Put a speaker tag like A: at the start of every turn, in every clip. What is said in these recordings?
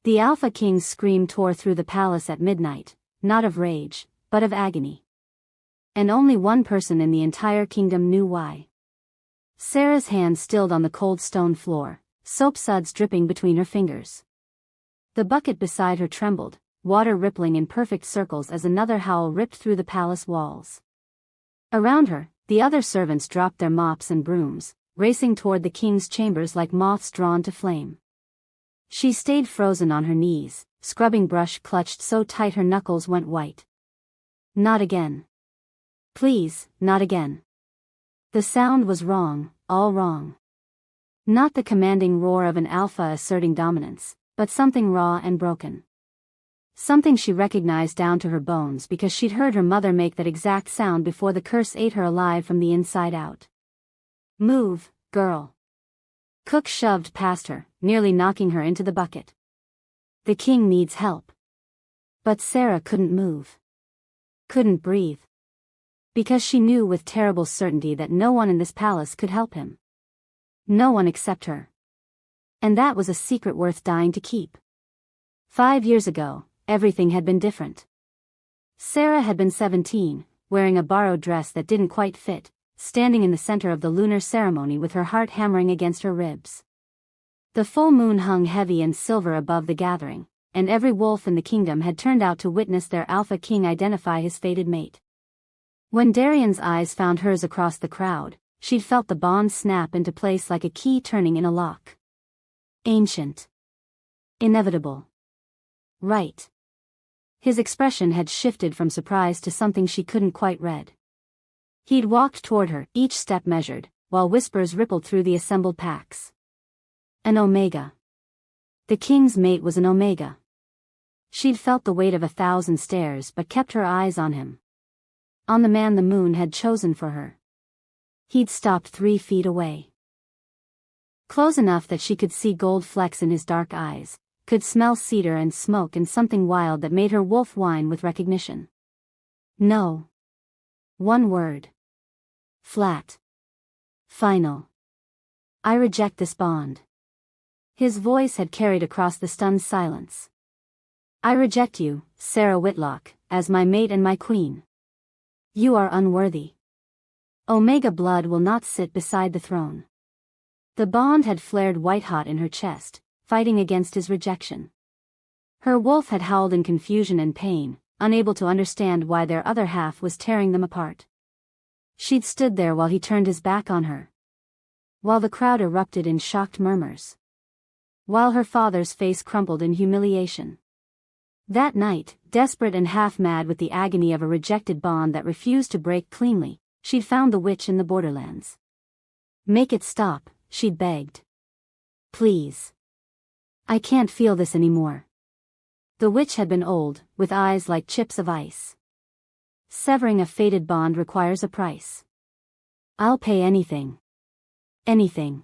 A: The Alpha King's scream tore through the palace at midnight, not of rage, but of agony. And only one person in the entire kingdom knew why. Sarah's hand stilled on the cold stone floor, soap suds dripping between her fingers. The bucket beside her trembled, water rippling in perfect circles as another howl ripped through the palace walls. Around her, the other servants dropped their mops and brooms, racing toward the king's chambers like moths drawn to flame. She stayed frozen on her knees, scrubbing brush clutched so tight her knuckles went white. Not again. Please, not again. The sound was wrong, all wrong. Not the commanding roar of an alpha asserting dominance, but something raw and broken. Something she recognized down to her bones because she'd heard her mother make that exact sound before the curse ate her alive from the inside out. Move, girl. Cook shoved past her, nearly knocking her into the bucket. The king needs help. But Sarah couldn't move. Couldn't breathe. Because she knew with terrible certainty that no one in this palace could help him. No one except her. And that was a secret worth dying to keep. 5 years ago, everything had been different. Sarah had been 17, wearing a borrowed dress that didn't quite fit, standing in the center of the lunar ceremony with her heart hammering against her ribs. The full moon hung heavy and silver above the gathering, and every wolf in the kingdom had turned out to witness their alpha king identify his fated mate. When Darian's eyes found hers across the crowd, she'd felt the bond snap into place like a key turning in a lock. Ancient. Inevitable. Right. His expression had shifted from surprise to something she couldn't quite read. He'd walked toward her, each step measured, while whispers rippled through the assembled packs. An Omega. The king's mate was an Omega. She'd felt the weight of 1,000 stares but kept her eyes on him. On the man the moon had chosen for her. He'd stopped 3 feet away. Close enough that she could see gold flecks in his dark eyes, could smell cedar and smoke and something wild that made her wolf whine with recognition. No. One word. Flat. Final. I reject this bond. His voice had carried across the stunned silence. I reject you, Sarah Whitlock, as my mate and my queen. You are unworthy. Omega blood will not sit beside the throne. The bond had flared white-hot in her chest, fighting against his rejection. Her wolf had howled in confusion and pain, unable to understand why their other half was tearing them apart. She'd stood there while he turned his back on her. While the crowd erupted in shocked murmurs. While her father's face crumpled in humiliation. That night, desperate and half-mad with the agony of a rejected bond that refused to break cleanly, she'd found the witch in the borderlands. Make it stop, she'd begged. Please. I can't feel this anymore. The witch had been old, with eyes like chips of ice. Severing a fated bond requires a price. I'll pay anything. Anything.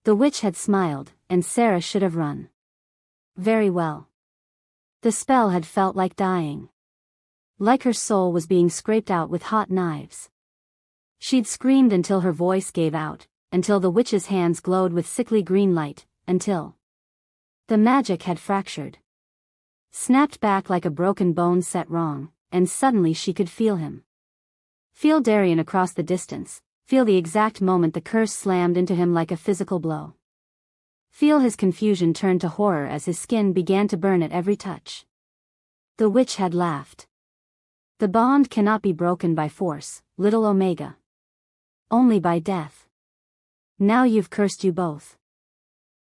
A: The witch had smiled, and Sarah should have run. Very well. The spell had felt like dying. Like her soul was being scraped out with hot knives. She'd screamed until her voice gave out, until the witch's hands glowed with sickly green light, until the magic had fractured. Snapped back like a broken bone set wrong, and suddenly she could feel him. Feel Darian across the distance, feel the exact moment the curse slammed into him like a physical blow. Feel his confusion turn to horror as his skin began to burn at every touch. The witch had laughed. The bond cannot be broken by force, little Omega. Only by death. Now you've cursed you both.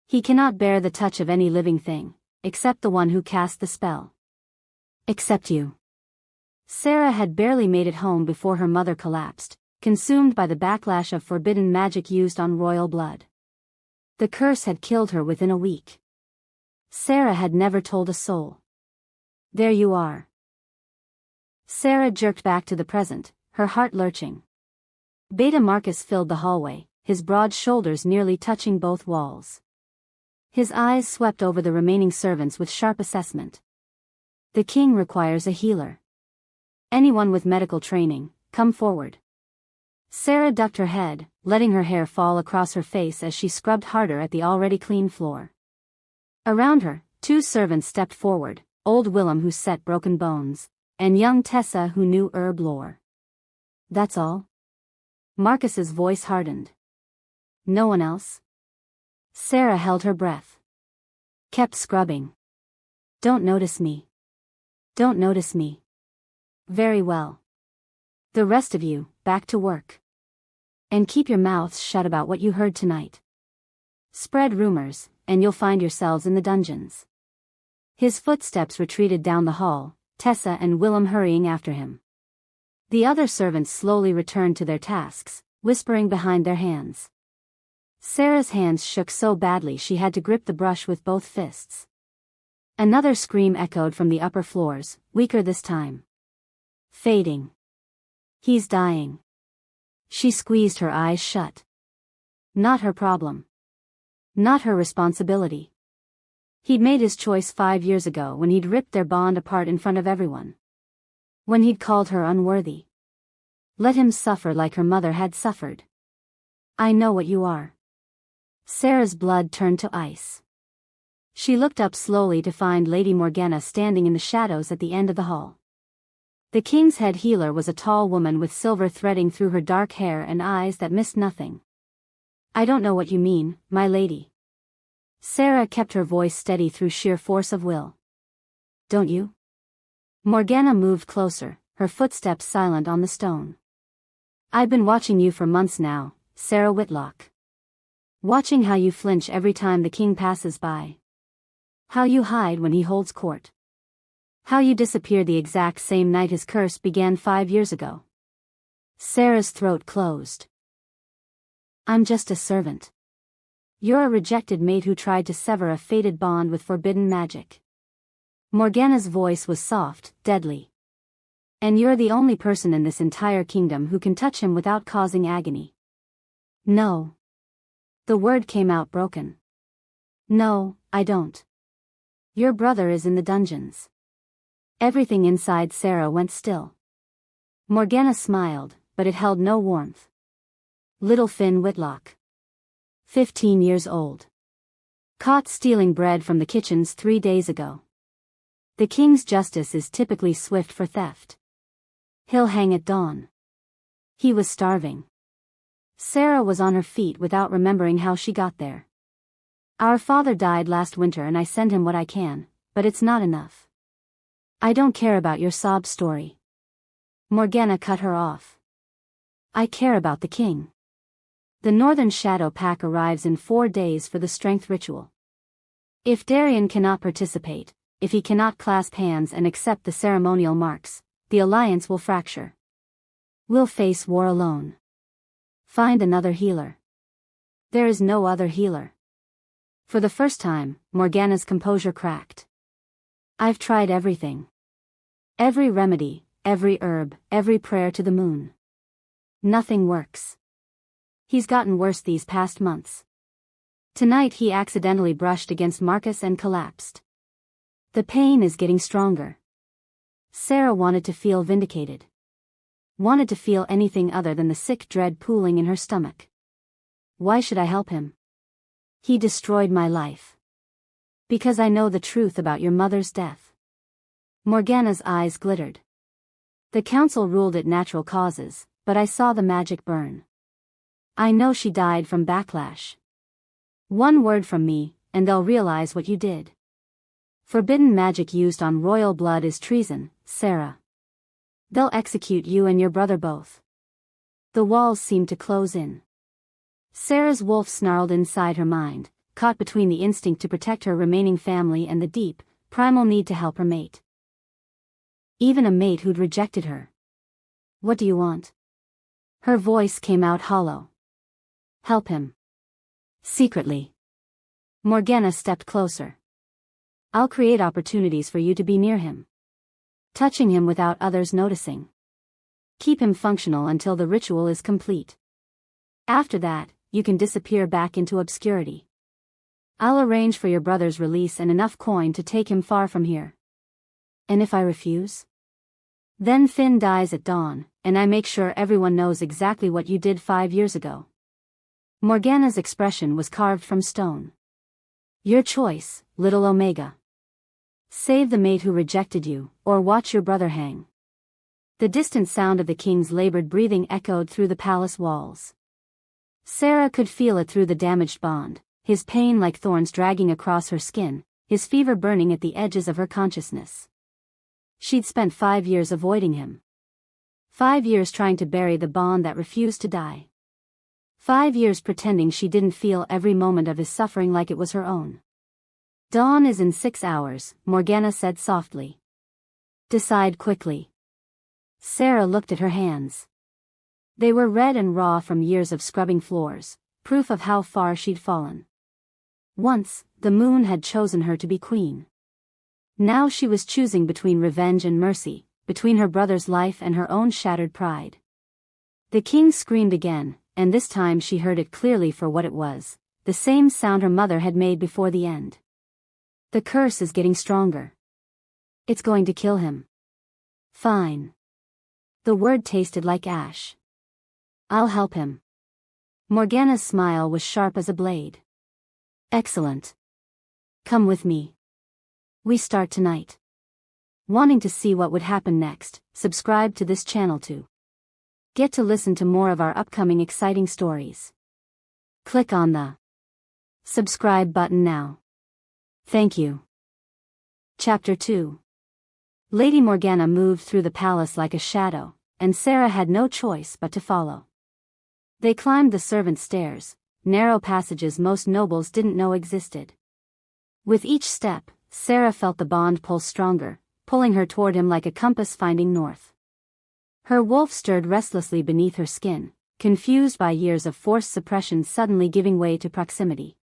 A: He cannot bear the touch of any living thing, except the one who cast the spell. Except you. Sarah had barely made it home before her mother collapsed, consumed by the backlash of forbidden magic used on royal blood. The curse had killed her within a week. Sarah had never told a soul. There you are. Sarah jerked back to the present, her heart lurching. Beta Marcus filled the hallway, his broad shoulders nearly touching both walls. His eyes swept over the remaining servants with sharp assessment. The king requires a healer. Anyone with medical training, come forward. Sarah ducked her head, letting her hair fall across her face as she scrubbed harder at the already clean floor. Around her, Two servants stepped forward, old Willem who set broken bones, and young Tessa who knew herb lore. That's all? Marcus's voice hardened. No one else? Sarah held her breath. Kept scrubbing. Don't notice me. Don't notice me. Very well. The rest of you, back to work. And keep your mouths shut about what you heard tonight. Spread rumors, and you'll find yourselves in the dungeons. His footsteps retreated down the hall, Tessa and Willem hurrying after him. The other servants slowly returned to their tasks, whispering behind their hands. Sarah's hands shook so badly she had to grip the brush with both fists. Another scream echoed from the upper floors, weaker this time. Fading. He's dying. She squeezed her eyes shut. Not her problem. Not her responsibility. He'd made his choice 5 years ago when he'd ripped their bond apart in front of everyone. When he'd called her unworthy. Let him suffer like her mother had suffered. I know what you are. Sarah's blood turned to ice. She looked up slowly to find Lady Morgana standing in the shadows at the end of the hall. The king's head healer was a tall woman with silver threading through her dark hair and eyes that missed nothing. I don't know what you mean, my lady. Sarah kept her voice steady through sheer force of will. Don't you? Morgana moved closer, her footsteps silent on the stone. I've been watching you for months now, Sarah Whitlock. Watching how you flinch every time the king passes by. How you hide when he holds court. How you disappear the exact same night his curse began 5 years ago. Sarah's throat closed. I'm just a servant. You're a rejected mate who tried to sever a fated bond with forbidden magic. Morgana's voice was soft, deadly. And you're the only person in this entire kingdom who can touch him without causing agony. No. The word came out broken. No, I don't. Your brother is in the dungeons. Everything inside Sarah went still. Morgana smiled, but it held no warmth. Little Finn Whitlock. 15 years old. Caught stealing bread from the kitchens 3 days ago. The king's justice is typically swift for theft. He'll hang at dawn. He was starving. Sarah was on her feet without remembering how she got there. Our father died last winter and I send him what I can, but it's not enough. I don't care about your sob story. Morgana cut her off. I care about the king. The Northern Shadow Pack arrives in 4 days for the strength ritual. If Darian cannot participate, if he cannot clasp hands and accept the ceremonial marks, the alliance will fracture. We'll face war alone. Find another healer. There is no other healer. For the first time, Morgana's composure cracked. I've tried everything. Every remedy, every herb, every prayer to the moon. Nothing works. He's gotten worse these past months. Tonight he accidentally brushed against Marcus and collapsed. The pain is getting stronger. Sarah wanted to feel vindicated. Wanted to feel anything other than the sick dread pooling in her stomach. Why should I help him? He destroyed my life. Because I know the truth about your mother's death. Morgana's eyes glittered. The council ruled it natural causes, but I saw the magic burn. I know she died from backlash. One word from me, and they'll realize what you did. Forbidden magic used on royal blood is treason, Sarah. They'll execute you and your brother both. The walls seemed to close in. Sarah's wolf snarled inside her mind, caught between the instinct to protect her remaining family and the deep, primal need to help her mate. Even a mate who'd rejected her. What do you want? Her voice came out hollow. Help him. Secretly. Morgana stepped closer. I'll create opportunities for you to be near him. Touching him without others noticing. Keep him functional until the ritual is complete. After that, you can disappear back into obscurity. I'll arrange for your brother's release and enough coin to take him far from here. And if I refuse? Then Finn dies at dawn, and I make sure everyone knows exactly what you did 5 years ago. Morgana's expression was carved from stone. Your choice, little Omega. Save the mate who rejected you, or watch your brother hang. The distant sound of the king's labored breathing echoed through the palace walls. Sarah could feel it through the damaged bond, his pain like thorns dragging across her skin, his fever burning at the edges of her consciousness. She'd spent 5 years avoiding him. 5 years trying to bury the bond that refused to die. 5 years pretending she didn't feel every moment of his suffering like it was her own. Dawn is in 6 hours, Morgana said softly. Decide quickly. Sarah looked at her hands. They were red and raw from years of scrubbing floors, proof of how far she'd fallen. Once, the moon had chosen her to be queen. Now she was choosing between revenge and mercy, between her brother's life and her own shattered pride. The king screamed again, and this time she heard it clearly for what it was, the same sound her mother had made before the end. The curse is getting stronger. It's going to kill him. Fine. The word tasted like ash. I'll help him. Morgana's smile was sharp as a blade. Excellent. Come with me. We start tonight. Wanting to see what would happen next, subscribe to this channel to get to listen to more of our upcoming exciting stories. Click on the subscribe button now. Thank you. Chapter 2. Lady Morgana moved through the palace like a shadow, and Sarah had no choice but to follow. They climbed the servants' stairs, narrow passages most nobles didn't know existed. With each step, Sarah felt the bond pull stronger, pulling her toward him like a compass finding north. Her wolf stirred restlessly beneath her skin, confused by years of forced suppression suddenly giving way to proximity.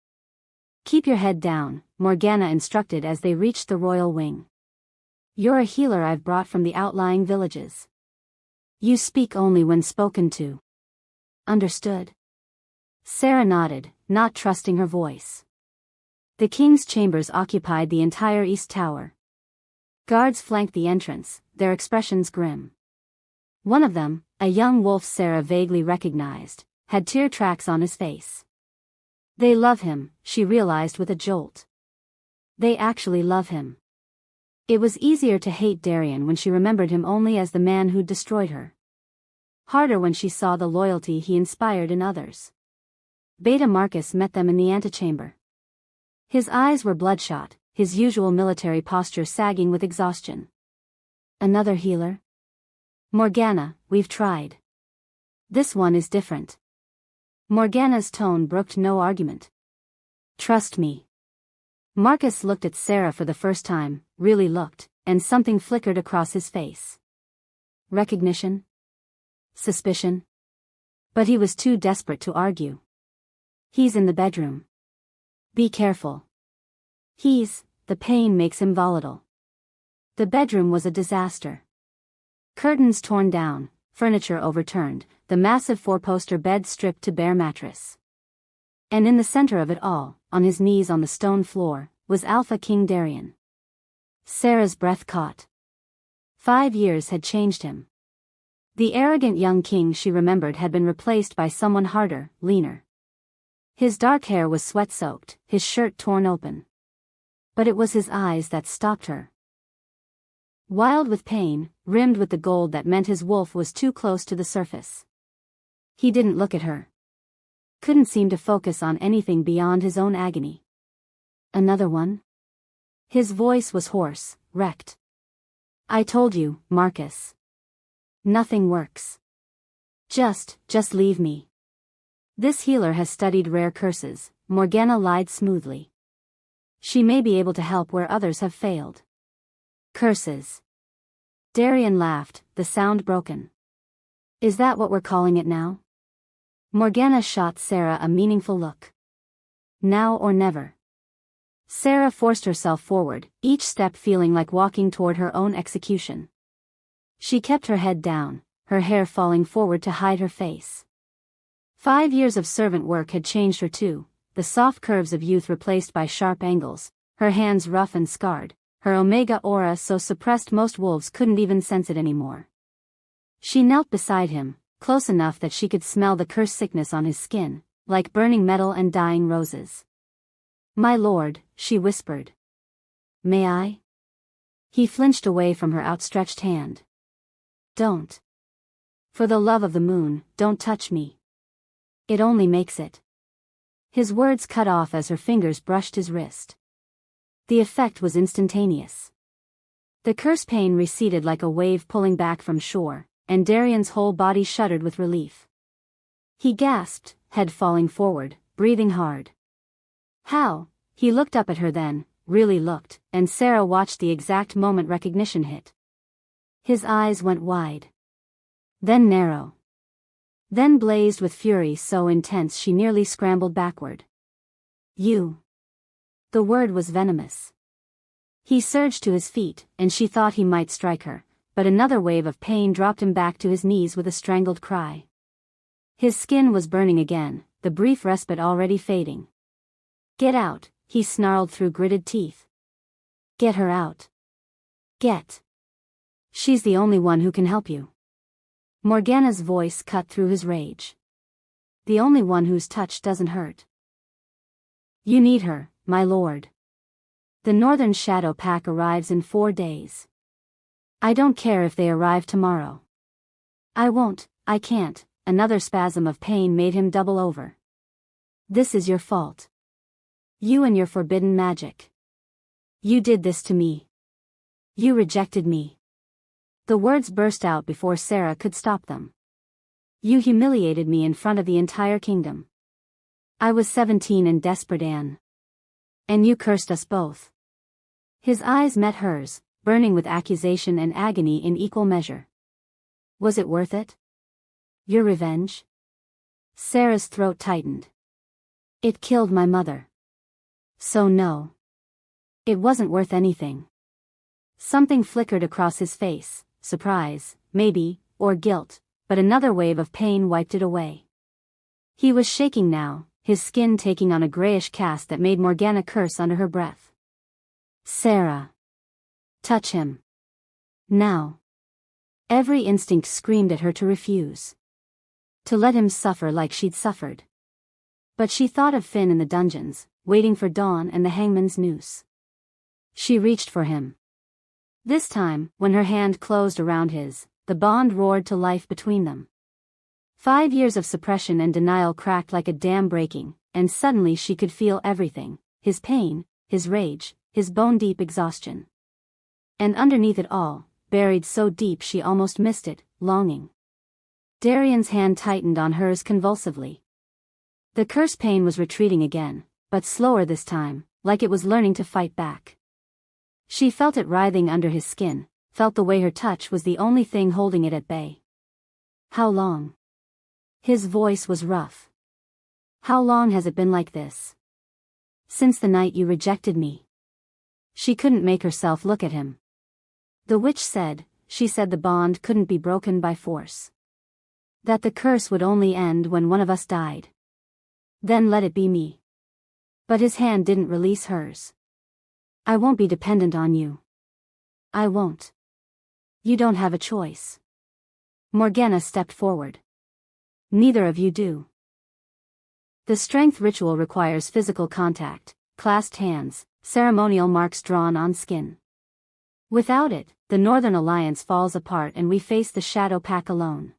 A: Keep your head down, Morgana instructed as they reached the royal wing. You're a healer I've brought from the outlying villages. You speak only when spoken to. Understood? Sarah nodded, not trusting her voice. The king's chambers occupied the entire east tower. Guards flanked the entrance, their expressions grim. One of them, a young wolf Sarah vaguely recognized, had tear tracks on his face. They love him, she realized with a jolt. They actually love him. It was easier to hate Darian when she remembered him only as the man who'd destroyed her. Harder when she saw the loyalty he inspired in others. Beta Marcus met them in the antechamber. His eyes were bloodshot, his usual military posture sagging with exhaustion. Another healer? Morgana, we've tried. This one is different. Morgana's tone brooked no argument. Trust me. Marcus looked at Sarah for the first time, really looked, and something flickered across his face. Recognition? Suspicion? But he was too desperate to argue. He's in the bedroom. Be careful. The pain makes him volatile. The bedroom was a disaster. Curtains torn down, furniture overturned, the massive four-poster bed stripped to bare mattress. And in the center of it all, on his knees on the stone floor, was Alpha King Darian. Sarah's breath caught. 5 years had changed him. The arrogant young king she remembered had been replaced by someone harder, leaner. His dark hair was sweat-soaked, his shirt torn open. But it was his eyes that stopped her. Wild with pain, rimmed with the gold that meant his wolf was too close to the surface. He didn't look at her. Couldn't seem to focus on anything beyond his own agony. Another one? His voice was hoarse, wrecked. I told you, Marcus. Nothing works. Just leave me. This healer has studied rare curses, Morgana lied smoothly. She may be able to help where others have failed. Curses. Darian laughed, the sound broken. Is that what we're calling it now? Morgana shot Sarah a meaningful look. Now or never. Sarah forced herself forward, each step feeling like walking toward her own execution. She kept her head down, her hair falling forward to hide her face. 5 years of servant work had changed her too, the soft curves of youth replaced by sharp angles, her hands rough and scarred, her omega aura so suppressed most wolves couldn't even sense it anymore. She knelt beside him, close enough that she could smell the cursed sickness on his skin, like burning metal and dying roses. My lord, she whispered. May I? He flinched away from her outstretched hand. Don't. For the love of the moon, don't touch me. It only makes it. His words cut off as her fingers brushed his wrist. The effect was instantaneous. The curse pain receded like a wave pulling back from shore, and Darian's whole body shuddered with relief. He gasped, head falling forward, breathing hard. How? He looked up at her then, really looked, and Sarah watched the exact moment recognition hit. His eyes went wide. Then narrow. Then blazed with fury so intense she nearly scrambled backward. You. The word was venomous. He surged to his feet, and she thought he might strike her, but another wave of pain dropped him back to his knees with a strangled cry. His skin was burning again, the brief respite already fading. Get out, he snarled through gritted teeth. Get her out. Get. She's the only one who can help you. Morgana's voice cut through his rage. The only one whose touch doesn't hurt. You need her, my lord. The Northern Shadow Pack arrives in 4 days. I don't care if they arrive tomorrow. I won't, I can't. Another spasm of pain made him double over. This is your fault. You and your forbidden magic. You did this to me. You rejected me. The words burst out before Sarah could stop them. You humiliated me in front of the entire kingdom. I was 17 and desperate, Anne. And you cursed us both. His eyes met hers, burning with accusation and agony in equal measure. Was it worth it? Your revenge? Sarah's throat tightened. It killed my mother. So no. It wasn't worth anything. Something flickered across his face, surprise, maybe, or guilt, but another wave of pain wiped it away. He was shaking now, his skin taking on a grayish cast that made Morgana curse under her breath. Sarah. Touch him. Now. Every instinct screamed at her to refuse. To let him suffer like she'd suffered. But she thought of Finn in the dungeons, waiting for dawn and the hangman's noose. She reached for him. This time, when her hand closed around his, the bond roared to life between them. 5 years of suppression and denial cracked like a dam breaking, and suddenly she could feel everything, his pain, his rage, his bone-deep exhaustion. And underneath it all, buried so deep she almost missed it, longing. Darian's hand tightened on hers convulsively. The curse pain was retreating again, but slower this time, like it was learning to fight back. She felt it writhing under his skin, felt the way her touch was the only thing holding it at bay. How long? His voice was rough. How long has it been like this? Since the night you rejected me. She couldn't make herself look at him. The witch said, she said the bond couldn't be broken by force. That the curse would only end when one of us died. Then let it be me. But his hand didn't release hers. I won't be dependent on you. I won't. You don't have a choice. Morgana stepped forward. Neither of you do. The strength ritual requires physical contact, clasped hands, ceremonial marks drawn on skin. Without it, the Northern Alliance falls apart and we face the Shadow Pack alone.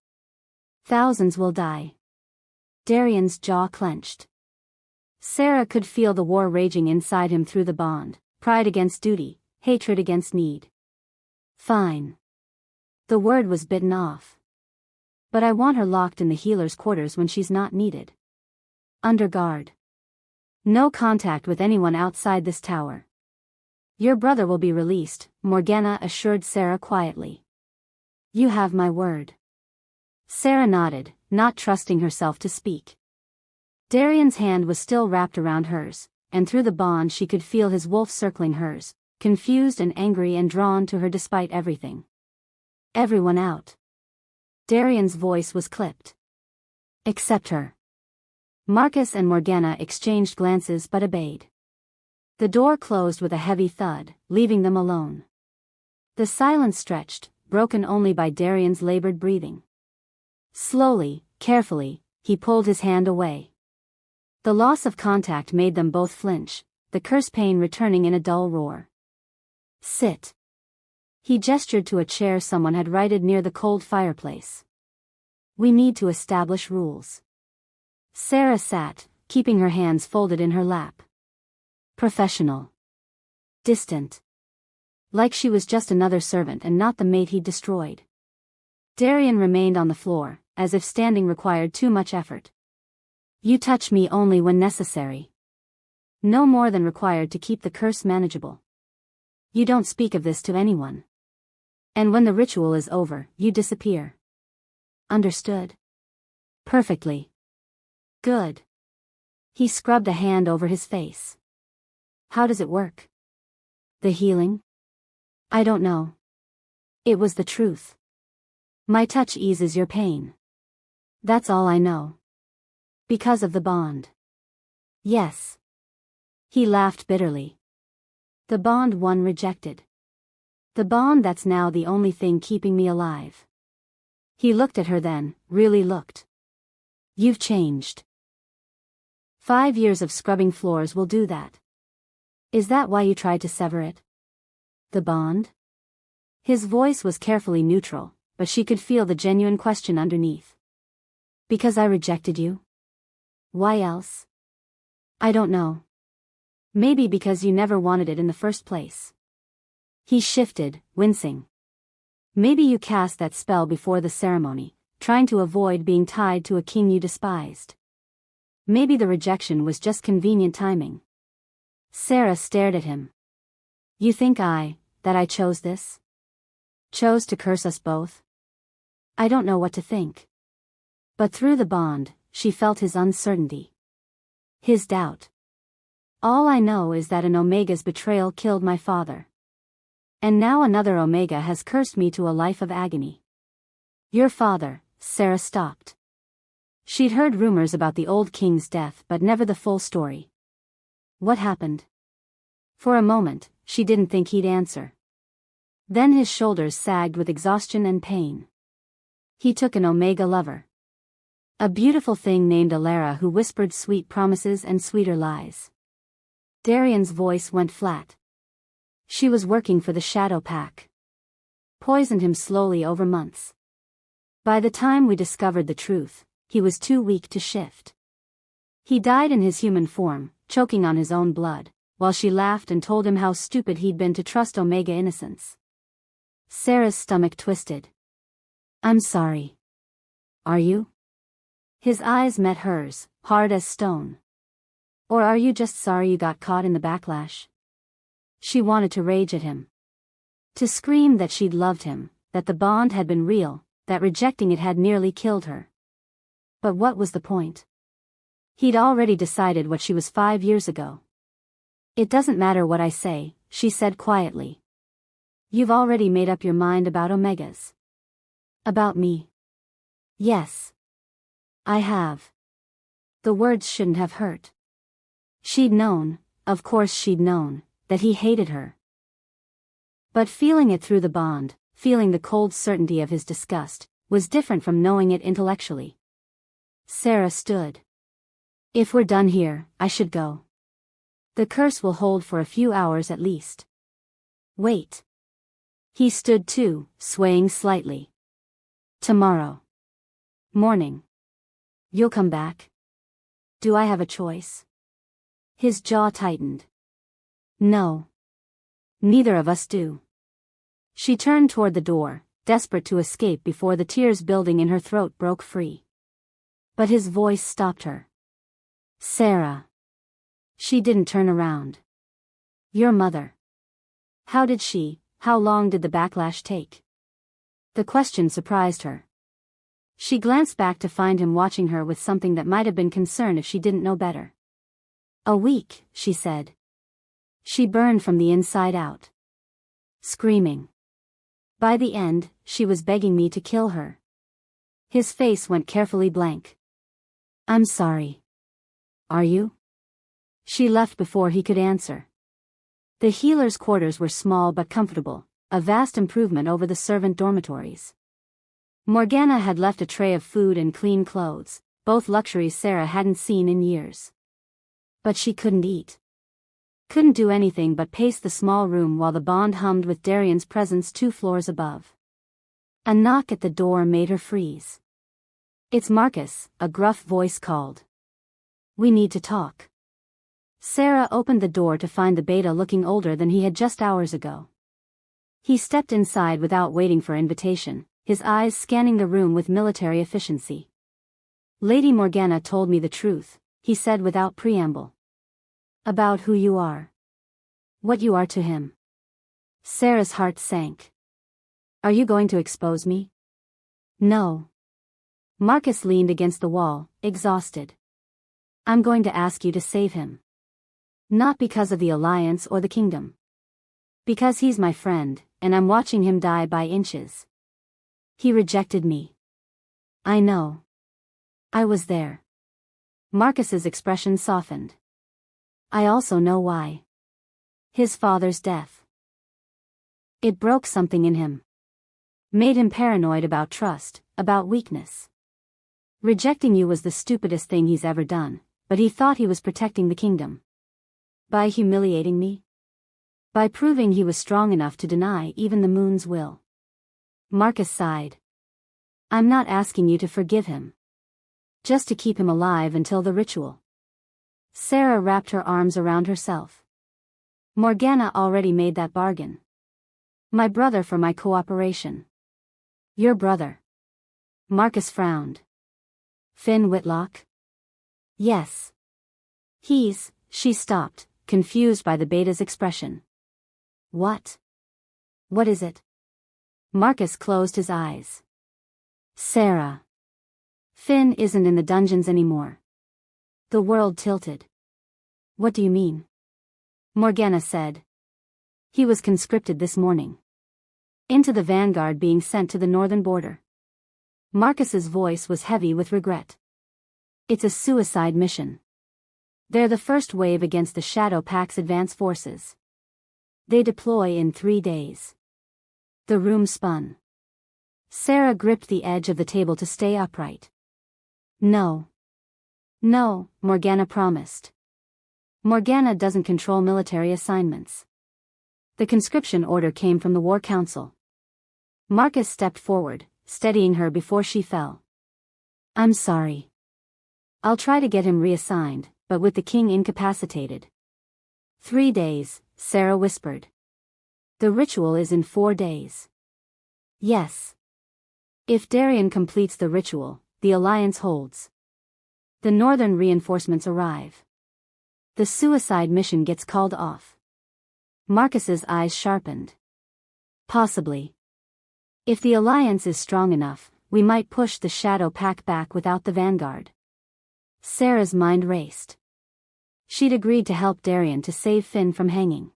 A: Thousands will die. Darian's jaw clenched. Sarah could feel the war raging inside him through the bond, pride against duty, hatred against need. Fine. The word was bitten off. But I want her locked in the healer's quarters when she's not needed. Under guard. No contact with anyone outside this tower. Your brother will be released, Morgana assured Sarah quietly. You have my word. Sarah nodded, not trusting herself to speak. Darian's hand was still wrapped around hers, and through the bond she could feel his wolf circling hers, confused and angry and drawn to her despite everything. Everyone out. Darian's voice was clipped. Except her. Marcus and Morgana exchanged glances but obeyed. The door closed with a heavy thud, leaving them alone. The silence stretched, broken only by Darian's labored breathing. Slowly, carefully, he pulled his hand away. The loss of contact made them both flinch, the curse pain returning in a dull roar. Sit. He gestured to a chair someone had righted near the cold fireplace. We need to establish rules. Sarah sat, keeping her hands folded in her lap. Professional. Distant. Like she was just another servant and not the mate he'd destroyed. Darian remained on the floor, as if standing required too much effort. You touch me only when necessary. No more than required to keep the curse manageable. You don't speak of this to anyone. And when the ritual is over, you disappear. Understood? Perfectly. Good. He scrubbed a hand over his face. How does it work? The healing? I don't know. It was the truth. My touch eases your pain. That's all I know. Because of the bond. Yes. He laughed bitterly. The bond one rejected. The bond that's now the only thing keeping me alive. He looked at her then, really looked. You've changed. 5 years of scrubbing floors will do that. Is that why you tried to sever it? The bond? His voice was carefully neutral, but she could feel the genuine question underneath. Because I rejected you? Why else? I don't know. Maybe because you never wanted it in the first place. He shifted, wincing. Maybe you cast that spell before the ceremony, trying to avoid being tied to a king you despised. Maybe the rejection was just convenient timing. Sarah stared at him. You think that I chose this? Chose to curse us both? I don't know what to think. But through the bond, she felt his uncertainty. His doubt. All I know is that an Omega's betrayal killed my father. And now another Omega has cursed me to a life of agony. Your father, Sarah stopped. She'd heard rumors about the old king's death but never the full story. What happened? For a moment, she didn't think he'd answer. Then his shoulders sagged with exhaustion and pain. He took an Omega lover. A beautiful thing named Alara who whispered sweet promises and sweeter lies. Darian's voice went flat. She was working for the Shadow Pack. Poisoned him slowly over months. By the time we discovered the truth, he was too weak to shift. He died in his human form, choking on his own blood, while she laughed and told him how stupid he'd been to trust Omega innocence. Sarah's stomach twisted. I'm sorry. Are you? His eyes met hers, hard as stone. Or are you just sorry you got caught in the backlash? She wanted to rage at him. To scream that she'd loved him, that the bond had been real, that rejecting it had nearly killed her. But what was the point? He'd already decided what she was 5 years ago. It doesn't matter what I say, she said quietly. You've already made up your mind about Omegas. About me? Yes. I have. The words shouldn't have hurt. She'd known, of course she'd known, that he hated her. But feeling it through the bond, feeling the cold certainty of his disgust, was different from knowing it intellectually. Sarah stood. If we're done here, I should go. The curse will hold for a few hours at least. Wait. He stood too, swaying slightly. Tomorrow. Morning. You'll come back? Do I have a choice? His jaw tightened. No. Neither of us do. She turned toward the door, desperate to escape before the tears building in her throat broke free. But his voice stopped her. Sarah. She didn't turn around. Your mother. How long did the backlash take? The question surprised her. She glanced back to find him watching her with something that might have been concern if she didn't know better. A week, she said. She burned from the inside out. Screaming. By the end, she was begging me to kill her. His face went carefully blank. I'm sorry. Are you? She left before he could answer. The healer's quarters were small but comfortable, a vast improvement over the servant dormitories. Morgana had left a tray of food and clean clothes, both luxuries Sarah hadn't seen in years. But she couldn't eat. couldn't do anything but pace the small room while the bond hummed with Darian's presence 2 floors above. A knock at the door made her freeze. "It's Marcus," a gruff voice called. "We need to talk." Sarah opened the door to find the beta looking older than he had just hours ago. He stepped inside without waiting for invitation, his eyes scanning the room with military efficiency. "Lady Morgana told me the truth," he said without preamble. "About who you are. What you are to him." Sarah's heart sank. "Are you going to expose me?" "No." Marcus leaned against the wall, exhausted. "I'm going to ask you to save him. Not because of the Alliance or the Kingdom. Because he's my friend, and I'm watching him die by inches. He rejected me. I know. I was there." Marcus's expression softened. "I also know why. His father's death. It broke something in him. Made him paranoid about trust, about weakness. Rejecting you was the stupidest thing he's ever done, but he thought he was protecting the kingdom. By humiliating me? By proving he was strong enough to deny even the moon's will." Marcus sighed. "I'm not asking you to forgive him. Just to keep him alive until the ritual." Sarah wrapped her arms around herself. "Morgana already made that bargain. My brother for my cooperation." "Your brother?" Marcus frowned. "Finn Whitlock?" "Yes. She stopped, confused by the beta's expression. "What? What is it?" Marcus closed his eyes. "Sarah. Finn isn't in the dungeons anymore." The world tilted. "What do you mean?" Morgana said. "He was conscripted this morning. Into the vanguard being sent to the northern border." Marcus's voice was heavy with regret. "It's a suicide mission. They're the first wave against the Shadow Pack's advance forces. They deploy in 3 days." The room spun. Sarah gripped the edge of the table to stay upright. "No. No," Morgana promised. "Morgana doesn't control military assignments. The conscription order came from the War Council." Marcus stepped forward, steadying her before she fell. "I'm sorry. I'll try to get him reassigned, but with the king incapacitated." 3 days, Sarah whispered. "The ritual is in 4 days." "Yes. If Darian completes the ritual, the alliance holds. The northern reinforcements arrive. The suicide mission gets called off." Marcus's eyes sharpened. "Possibly. If the alliance is strong enough, we might push the Shadow Pack back without the vanguard." Sarah's mind raced. She'd agreed to help Darian to save Finn from hanging.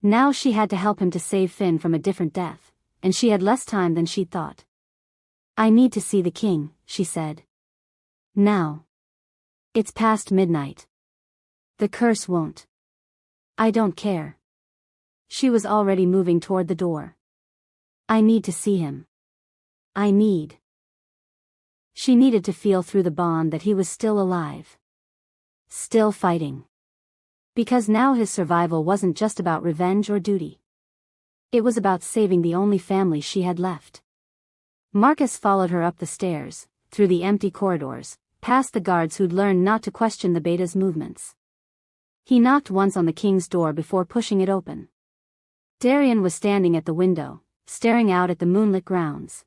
A: Now she had to help him to save Finn from a different death, and she had less time than she'd thought. "I need to see the king," she said. "Now. It's past midnight. The curse won't." "I don't care." She was already moving toward the door. "I need to see him. I need." She needed to feel through the bond that he was still alive. Still fighting. Because now his survival wasn't just about revenge or duty. It was about saving the only family she had left. Marcus followed her up the stairs, through the empty corridors, past the guards who'd learned not to question the beta's movements. He knocked once on the king's door before pushing it open. Darian was standing at the window, staring out at the moonlit grounds.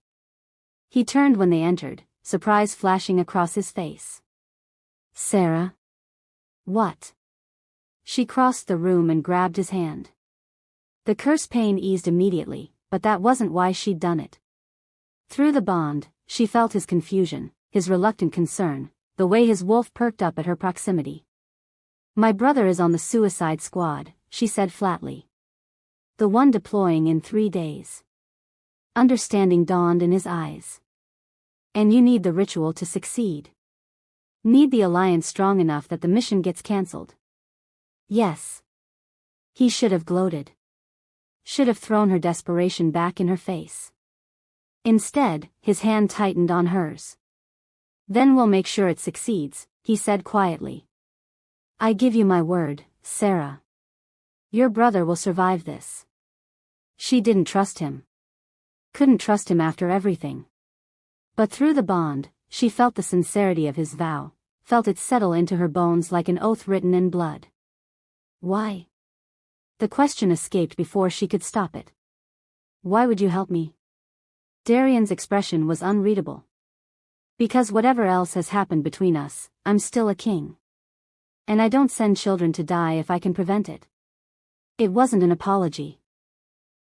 A: He turned when they entered, surprise flashing across his face. "Sarah?" "What?" She crossed the room and grabbed his hand. The curse pain eased immediately, but that wasn't why she'd done it. Through the bond, she felt his confusion, his reluctant concern, the way his wolf perked up at her proximity. "My brother is on the suicide squad," she said flatly. "The one deploying in 3 days." Understanding dawned in his eyes. "And you need the ritual to succeed. Need the alliance strong enough that the mission gets cancelled." "Yes." He should have gloated. Should have thrown her desperation back in her face. Instead, his hand tightened on hers. "Then we'll make sure it succeeds," he said quietly. "I give you my word, Sarah." Your brother will survive this. She didn't trust him. Couldn't trust him after everything. But through the bond, she felt the sincerity of his vow, felt it settle into her bones like an oath written in blood. Why? The question escaped before she could stop it. Why would you help me? Darian's expression was unreadable. Because whatever else has happened between us, I'm still a king. And I don't send children to die if I can prevent it. It wasn't an apology.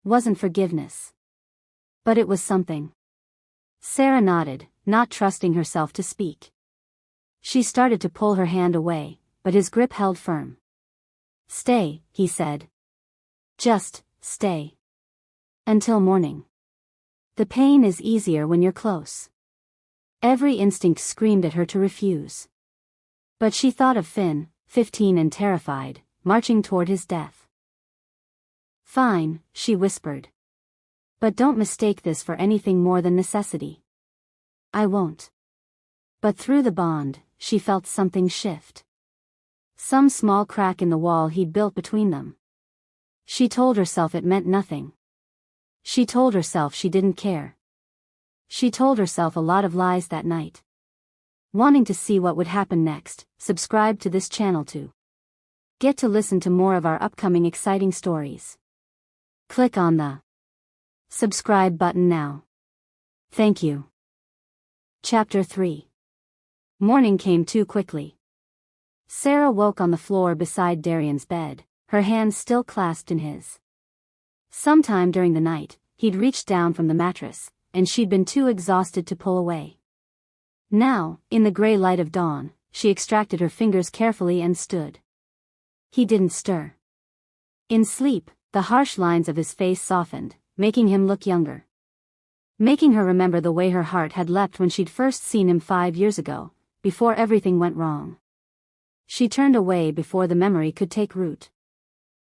A: Wasn't forgiveness. But it was something. Sarah nodded, not trusting herself to speak. She started to pull her hand away, but his grip held firm. Stay, he said. Just, stay. Until morning. The pain is easier when you're close. Every instinct screamed at her to refuse. But she thought of Finn, 15 and terrified, marching toward his death. Fine, she whispered. But don't mistake this for anything more than necessity. I won't. But through the bond, she felt something shift. Some small crack in the wall he'd built between them. She told herself it meant nothing. She told herself she didn't care. She told herself a lot of lies that night. Wanting to see what would happen next, subscribe to this channel to get to listen to more of our upcoming exciting stories. Click on the subscribe button now. Thank you. Chapter 3. Morning came too quickly. Sarah woke on the floor beside Darian's bed, her hands still clasped in his. Sometime during the night, he'd reached down from the mattress, and she'd been too exhausted to pull away. Now, in the gray light of dawn, she extracted her fingers carefully and stood. He didn't stir. In sleep, the harsh lines of his face softened, making him look younger. Making her remember the way her heart had leapt when she'd first seen him 5 years ago, before everything went wrong. She turned away before the memory could take root.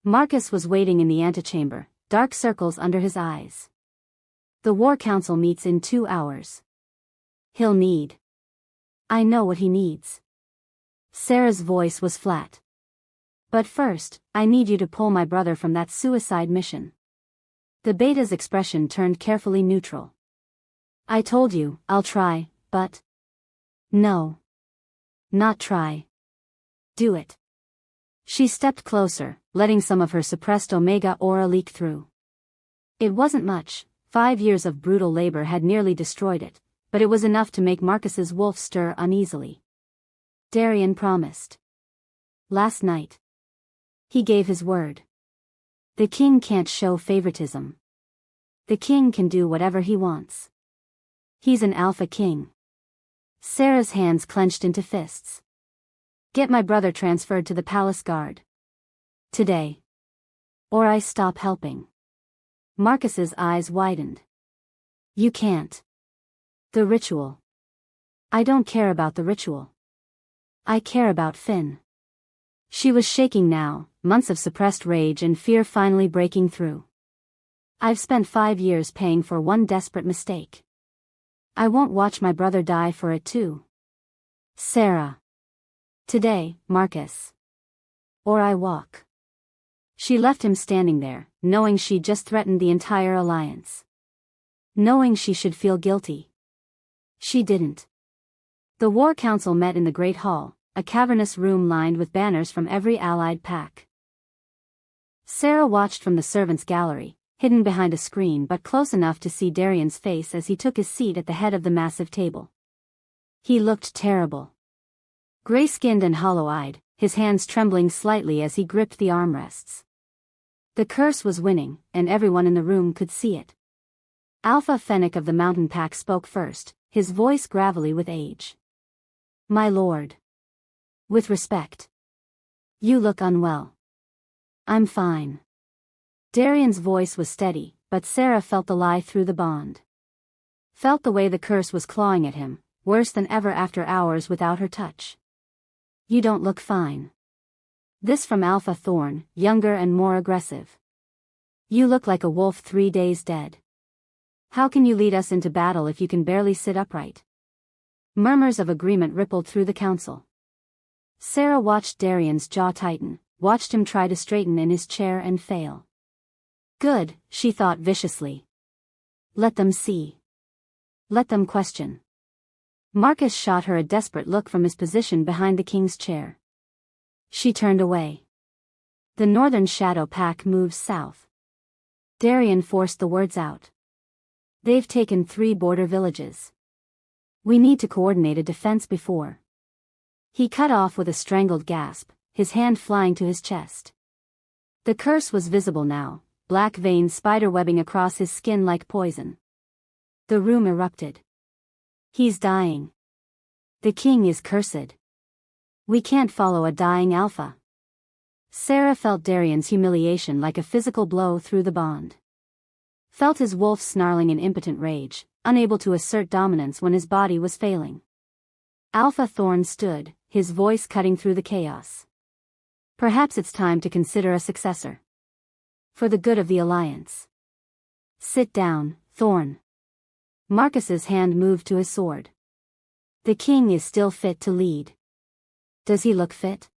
A: Marcus was waiting in the antechamber, dark circles under his eyes. The War Council meets in 2 hours. He'll need. I know what he needs. Sarah's voice was flat. But first, I need you to pull my brother from that suicide mission. The beta's expression turned carefully neutral. I told you, I'll try, but... No. Not try. Do it. She stepped closer, letting some of her suppressed Omega aura leak through. It wasn't much, 5 years of brutal labor had nearly destroyed it, but it was enough to make Marcus's wolf stir uneasily. Darian promised. Last night. He gave his word. The king can't show favoritism. The king can do whatever he wants. He's an alpha king. Sarah's hands clenched into fists. Get my brother transferred to the palace guard. Today. Or I stop helping. Marcus's eyes widened. You can't. The ritual. I don't care about the ritual. I care about Finn. She was shaking now, months of suppressed rage and fear finally breaking through. I've spent 5 years paying for one desperate mistake. I won't watch my brother die for it too. Sarah. Today, Marcus. Or I walk. She left him standing there, knowing she'd just threatened the entire alliance. Knowing she should feel guilty. She didn't. The War Council met in the Great Hall, a cavernous room lined with banners from every allied pack. Sarah watched from the servants' gallery, hidden behind a screen but close enough to see Darian's face as he took his seat at the head of the massive table. He looked terrible. Gray-skinned and hollow-eyed, his hands trembling slightly as he gripped the armrests. The curse was winning, and everyone in the room could see it. Alpha Fennec of the Mountain Pack spoke first, his voice gravelly with age. My lord. With respect. You look unwell. I'm fine. Darian's voice was steady, but Sarah felt the lie through the bond. Felt the way the curse was clawing at him, worse than ever after hours without her touch. You don't look fine. This from Alpha Thorn, younger and more aggressive. You look like a wolf 3 days dead. How can you lead us into battle if you can barely sit upright? Murmurs of agreement rippled through the council. Sarah watched Darian's jaw tighten, watched him try to straighten in his chair and fail. Good, she thought viciously. Let them see. Let them question. Marcus shot her a desperate look from his position behind the king's chair. She turned away. The northern shadow pack moves south. Darian forced the words out. They've taken 3 border villages. We need to coordinate a defense before. He cut off with a strangled gasp, his hand flying to his chest. The curse was visible now, black veins spiderwebbing across his skin like poison. The room erupted. He's dying. The king is cursed. We can't follow a dying alpha. Sarah felt Darian's humiliation like a physical blow through the bond. Felt his wolf snarling in impotent rage, unable to assert dominance when his body was failing. Alpha Thorn stood, his voice cutting through the chaos. Perhaps it's time to consider a successor. For the good of the Alliance. Sit down, Thorn. Marcus's hand moved to his sword. The king is still fit to lead. Does he look fit?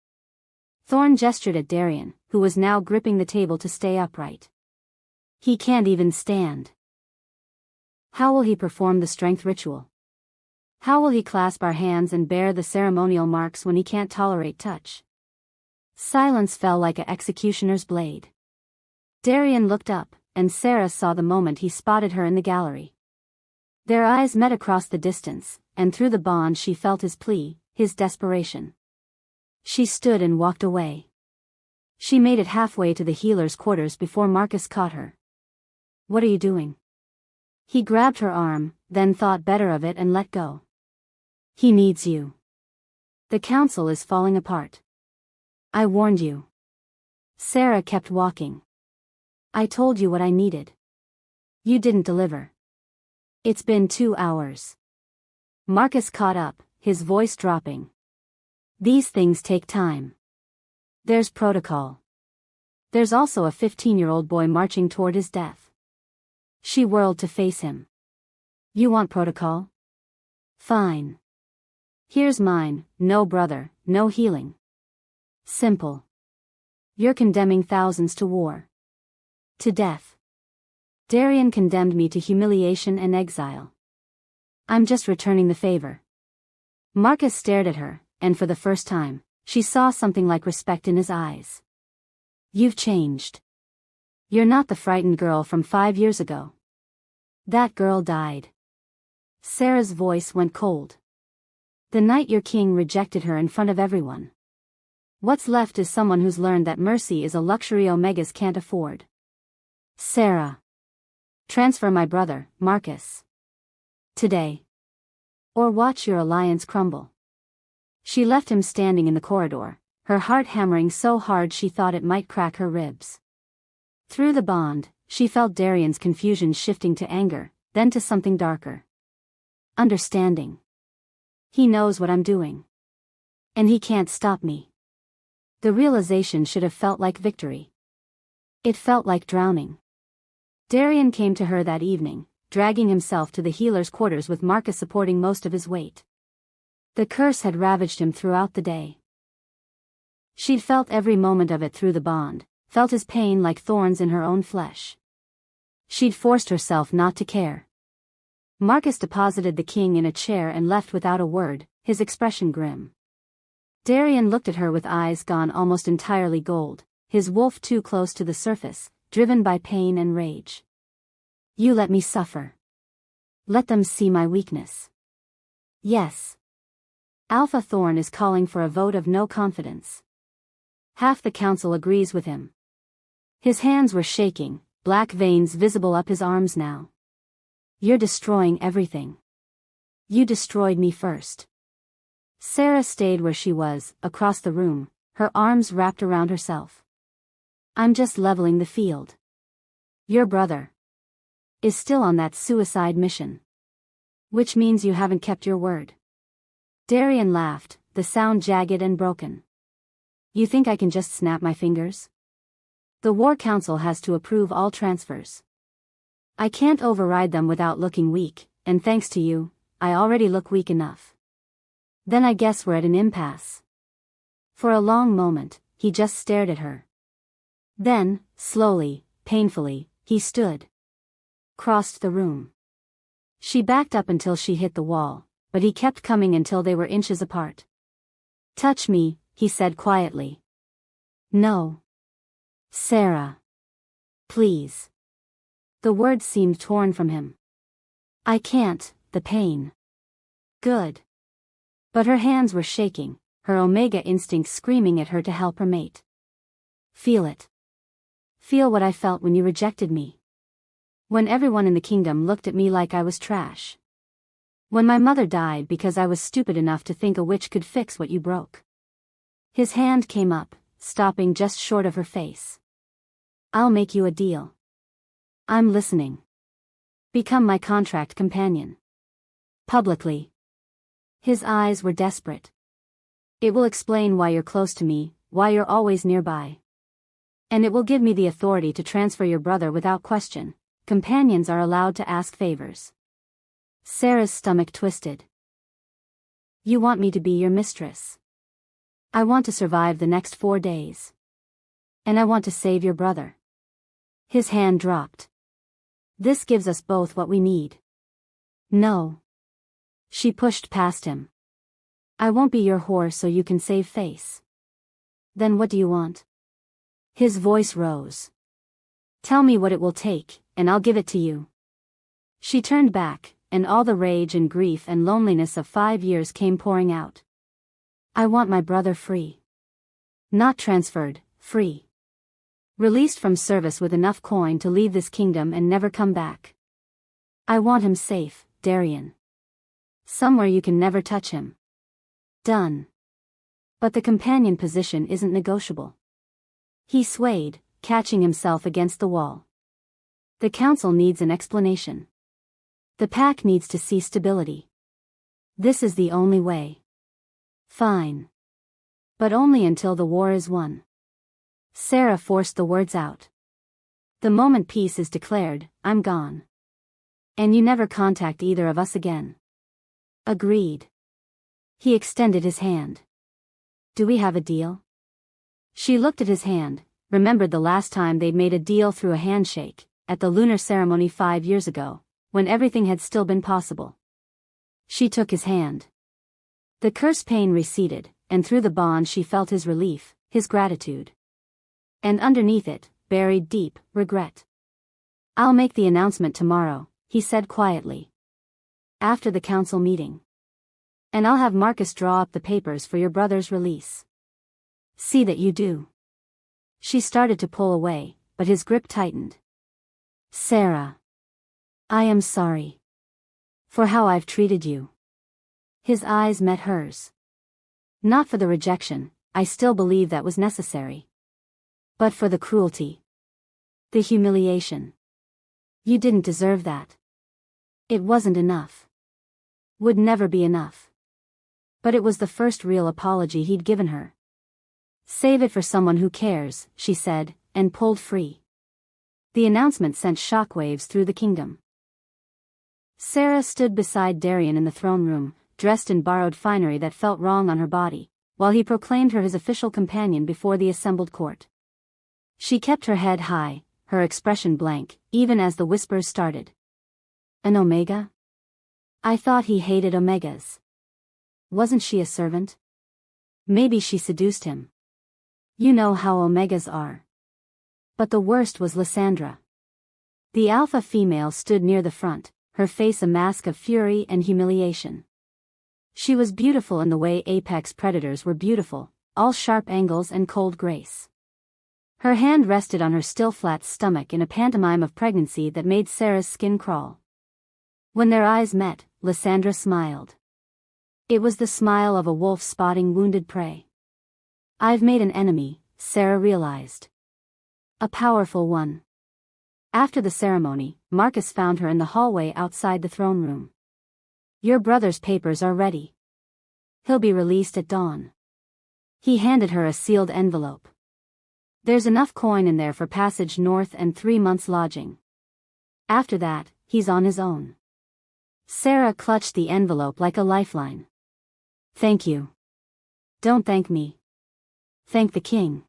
A: Thorn gestured at Darian, who was now gripping the table to stay upright. He can't even stand. How will he perform the strength ritual? How will he clasp our hands and bear the ceremonial marks when he can't tolerate touch? Silence fell like an executioner's blade. Darian looked up, and Sarah saw the moment he spotted her in the gallery. Their eyes met across the distance, and through the bond she felt his plea, his desperation. She stood and walked away. She made it halfway to the healer's quarters before Marcus caught her. What are you doing? He grabbed her arm, then thought better of it and let go. He needs you. The council is falling apart. I warned you. Sarah kept walking. I told you what I needed. You didn't deliver. It's been 2 hours. Marcus caught up, his voice dropping. These things take time. There's protocol. There's also a 15-year-old boy marching toward his death. She whirled to face him. You want protocol? Fine. Here's mine, no brother, no healing. Simple. You're condemning thousands to war. To death. Darian condemned me to humiliation and exile. I'm just returning the favor. Marcus stared at her, and for the first time, she saw something like respect in his eyes. You've changed. You're not the frightened girl from 5 years ago. That girl died. Sarah's voice went cold. The night your king rejected her in front of everyone. What's left is someone who's learned that mercy is a luxury Omegas can't afford. Sarah. Transfer my brother, Marcus. Today. Or watch your alliance crumble. She left him standing in the corridor, her heart hammering so hard she thought it might crack her ribs. Through the bond, she felt Darian's confusion shifting to anger, then to something darker. Understanding. He knows what I'm doing. And he can't stop me. The realization should have felt like victory. It felt like drowning. Darian came to her that evening, dragging himself to the healer's quarters with Marcus supporting most of his weight. The curse had ravaged him throughout the day. She'd felt every moment of it through the bond, felt his pain like thorns in her own flesh. She'd forced herself not to care. Marcus deposited the king in a chair and left without a word, his expression grim. Darian looked at her with eyes gone almost entirely gold, his wolf too close to the surface, driven by pain and rage. You let me suffer. Let them see my weakness. Yes. Alpha Thorn is calling for a vote of no confidence. Half the council agrees with him. His hands were shaking, black veins visible up his arms now. You're destroying everything. You destroyed me first. Sarah stayed where she was, across the room, her arms wrapped around herself. I'm just leveling the field. Your brother is still on that suicide mission. Which means you haven't kept your word. Darian laughed, the sound jagged and broken. You think I can just snap my fingers? The War Council has to approve all transfers. I can't override them without looking weak, and thanks to you, I already look weak enough. Then I guess we're at an impasse. For a long moment, he just stared at her. Then, slowly, painfully, he stood. Crossed the room. She backed up until she hit the wall, but he kept coming until they were inches apart. "Touch me," he said quietly. "No. Sarah. Please." The words seemed torn from him. "I can't, the pain." "Good." But her hands were shaking, her omega instinct screaming at her to help her mate. "Feel it. Feel what I felt when you rejected me. When everyone in the kingdom looked at me like I was trash. When my mother died because I was stupid enough to think a witch could fix what you broke." His hand came up, stopping just short of her face. "I'll make you a deal. I'm listening. Become my contract companion. Publicly." His eyes were desperate. "It will explain why you're close to me, why you're always nearby. And it will give me the authority to transfer your brother without question. Companions are allowed to ask favors." Sarah's stomach twisted. "You want me to be your mistress? I want to survive the next 4 days. And I want to save your brother." His hand dropped. "This gives us both what we need." "No." She pushed past him. "I won't be your whore so you can save face." "Then what do you want?" His voice rose. "Tell me what it will take, and I'll give it to you." She turned back, and all the rage and grief and loneliness of 5 years came pouring out. "I want my brother free. Not transferred, free. Released from service with enough coin to leave this kingdom and never come back. I want him safe, Darian. Somewhere you can never touch him." "Done. But the companion position isn't negotiable." He swayed, catching himself against the wall. "The council needs an explanation. The pack needs to see stability. This is the only way." "Fine. But only until the war is won." Sarah forced the words out. "The moment peace is declared, I'm gone. And you never contact either of us again." "Agreed." He extended his hand. "Do we have a deal?" She looked at his hand, remembered the last time they'd made a deal through a handshake, at the lunar ceremony 5 years ago, when everything had still been possible. She took his hand. The curse pain receded, and through the bond she felt his relief, his gratitude. And underneath it, buried deep, regret. "I'll make the announcement tomorrow," he said quietly. "After the council meeting. And I'll have Marcus draw up the papers for your brother's release. See that you do." She started to pull away, but his grip tightened. "Sarah. I am sorry. For how I've treated you." His eyes met hers. "Not for the rejection, I still believe that was necessary. But for the cruelty. The humiliation. You didn't deserve that. It wasn't enough. Would never be enough. But it was the first real apology he'd given her." "Save it for someone who cares," she said, and pulled free. The announcement sent shockwaves through the kingdom. Sarah stood beside Darian in the throne room, dressed in borrowed finery that felt wrong on her body, while he proclaimed her his official companion before the assembled court. She kept her head high, her expression blank, even as the whispers started. "An omega? I thought he hated omegas. Wasn't she a servant? Maybe she seduced him. You know how omegas are." But the worst was Lysandra. The alpha female stood near the front, her face a mask of fury and humiliation. She was beautiful in the way apex predators were beautiful, all sharp angles and cold grace. Her hand rested on her still flat stomach in a pantomime of pregnancy that made Sarah's skin crawl. When their eyes met, Lysandra smiled. It was the smile of a wolf spotting wounded prey. "I've made an enemy," Sarah realized. "A powerful one." After the ceremony, Marcus found her in the hallway outside the throne room. "Your brother's papers are ready. He'll be released at dawn." He handed her a sealed envelope. "There's enough coin in there for passage north and 3 months' lodging. After that, he's on his own." Sarah clutched the envelope like a lifeline. "Thank you." "Don't thank me. Thank the king."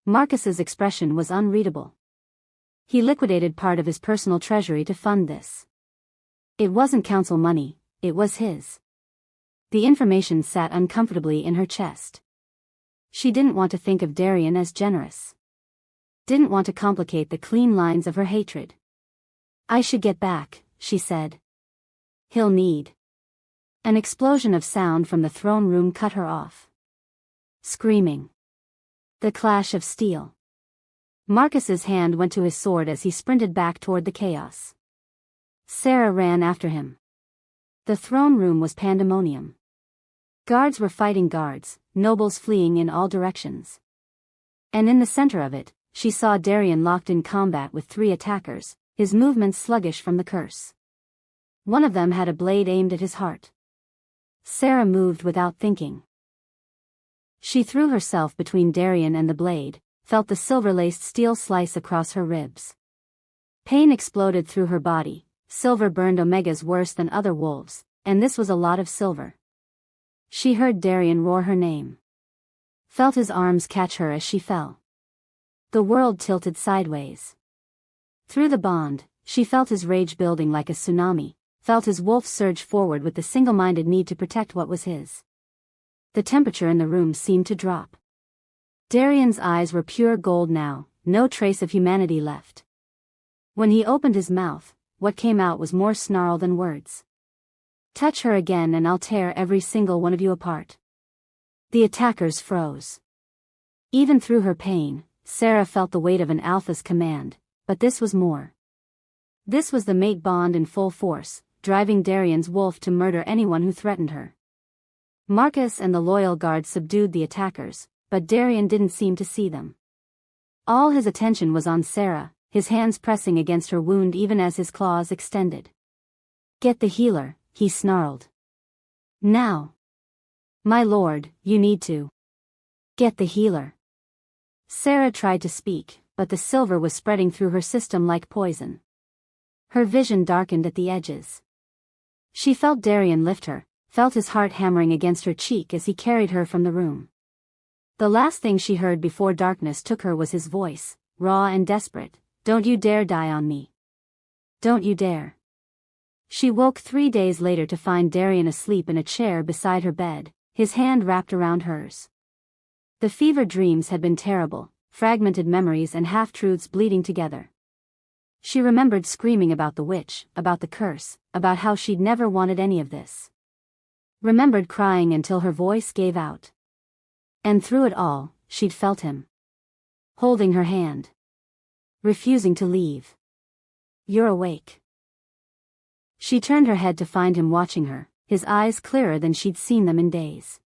A: Marcus's expression was unreadable. He liquidated part of his personal treasury to fund this. It wasn't council money, it was his. The information sat uncomfortably in her chest. She didn't want to think of Darian as generous. Didn't want to complicate the clean lines of her hatred. I should get back, she said. He'll need. An explosion of sound from the throne room cut her off. Screaming. The clash of steel. Marcus's hand went to his sword as he sprinted back toward the chaos. Sarah ran after him. The throne room was pandemonium. Guards were fighting guards, nobles fleeing in all directions. And in the center of it, she saw Darian locked in combat with 3 attackers, his movements sluggish from the curse. One of them had a blade aimed at his heart. Sarah moved without thinking. She threw herself between Darian and the blade, felt the silver-laced steel slice across her ribs. Pain exploded through her body. Silver burned Omegas worse than other wolves, and this was a lot of silver. She heard Darian roar her name. Felt his arms catch her as she fell. The world tilted sideways. Through the bond, she felt his rage building like a tsunami, felt his wolf surge forward with the single-minded need to protect what was his. The temperature in the room seemed to drop. Darian's eyes were pure gold now, no trace of humanity left. When he opened his mouth, what came out was more snarl than words. Touch her again and I'll tear every single one of you apart. The attackers froze. Even through her pain, Sarah felt the weight of an alpha's command, but this was more. This was the mate bond in full force, driving Darian's wolf to murder anyone who threatened her. Marcus and the loyal guard subdued the attackers, but Darian didn't seem to see them. All his attention was on Sarah, his hands pressing against her wound even as his claws extended. Get the healer, he snarled. Now. My lord, you need to. Get the healer. Sarah tried to speak, but the silver was spreading through her system like poison. Her vision darkened at the edges. She felt Darian lift her, felt his heart hammering against her cheek as he carried her from the room. The last thing she heard before darkness took her was his voice, raw and desperate. Don't you dare die on me. Don't you dare. She woke 3 days later to find Darian asleep in a chair beside her bed, his hand wrapped around hers. The fevered dreams had been terrible, fragmented memories and half-truths bleeding together. She remembered screaming about the witch, about the curse, about how she'd never wanted any of this. Remembered crying until her voice gave out. And through it all, she'd felt him. Holding her hand. Refusing to leave. You're awake. She turned her head to find him watching her, his eyes clearer than she'd seen them in days.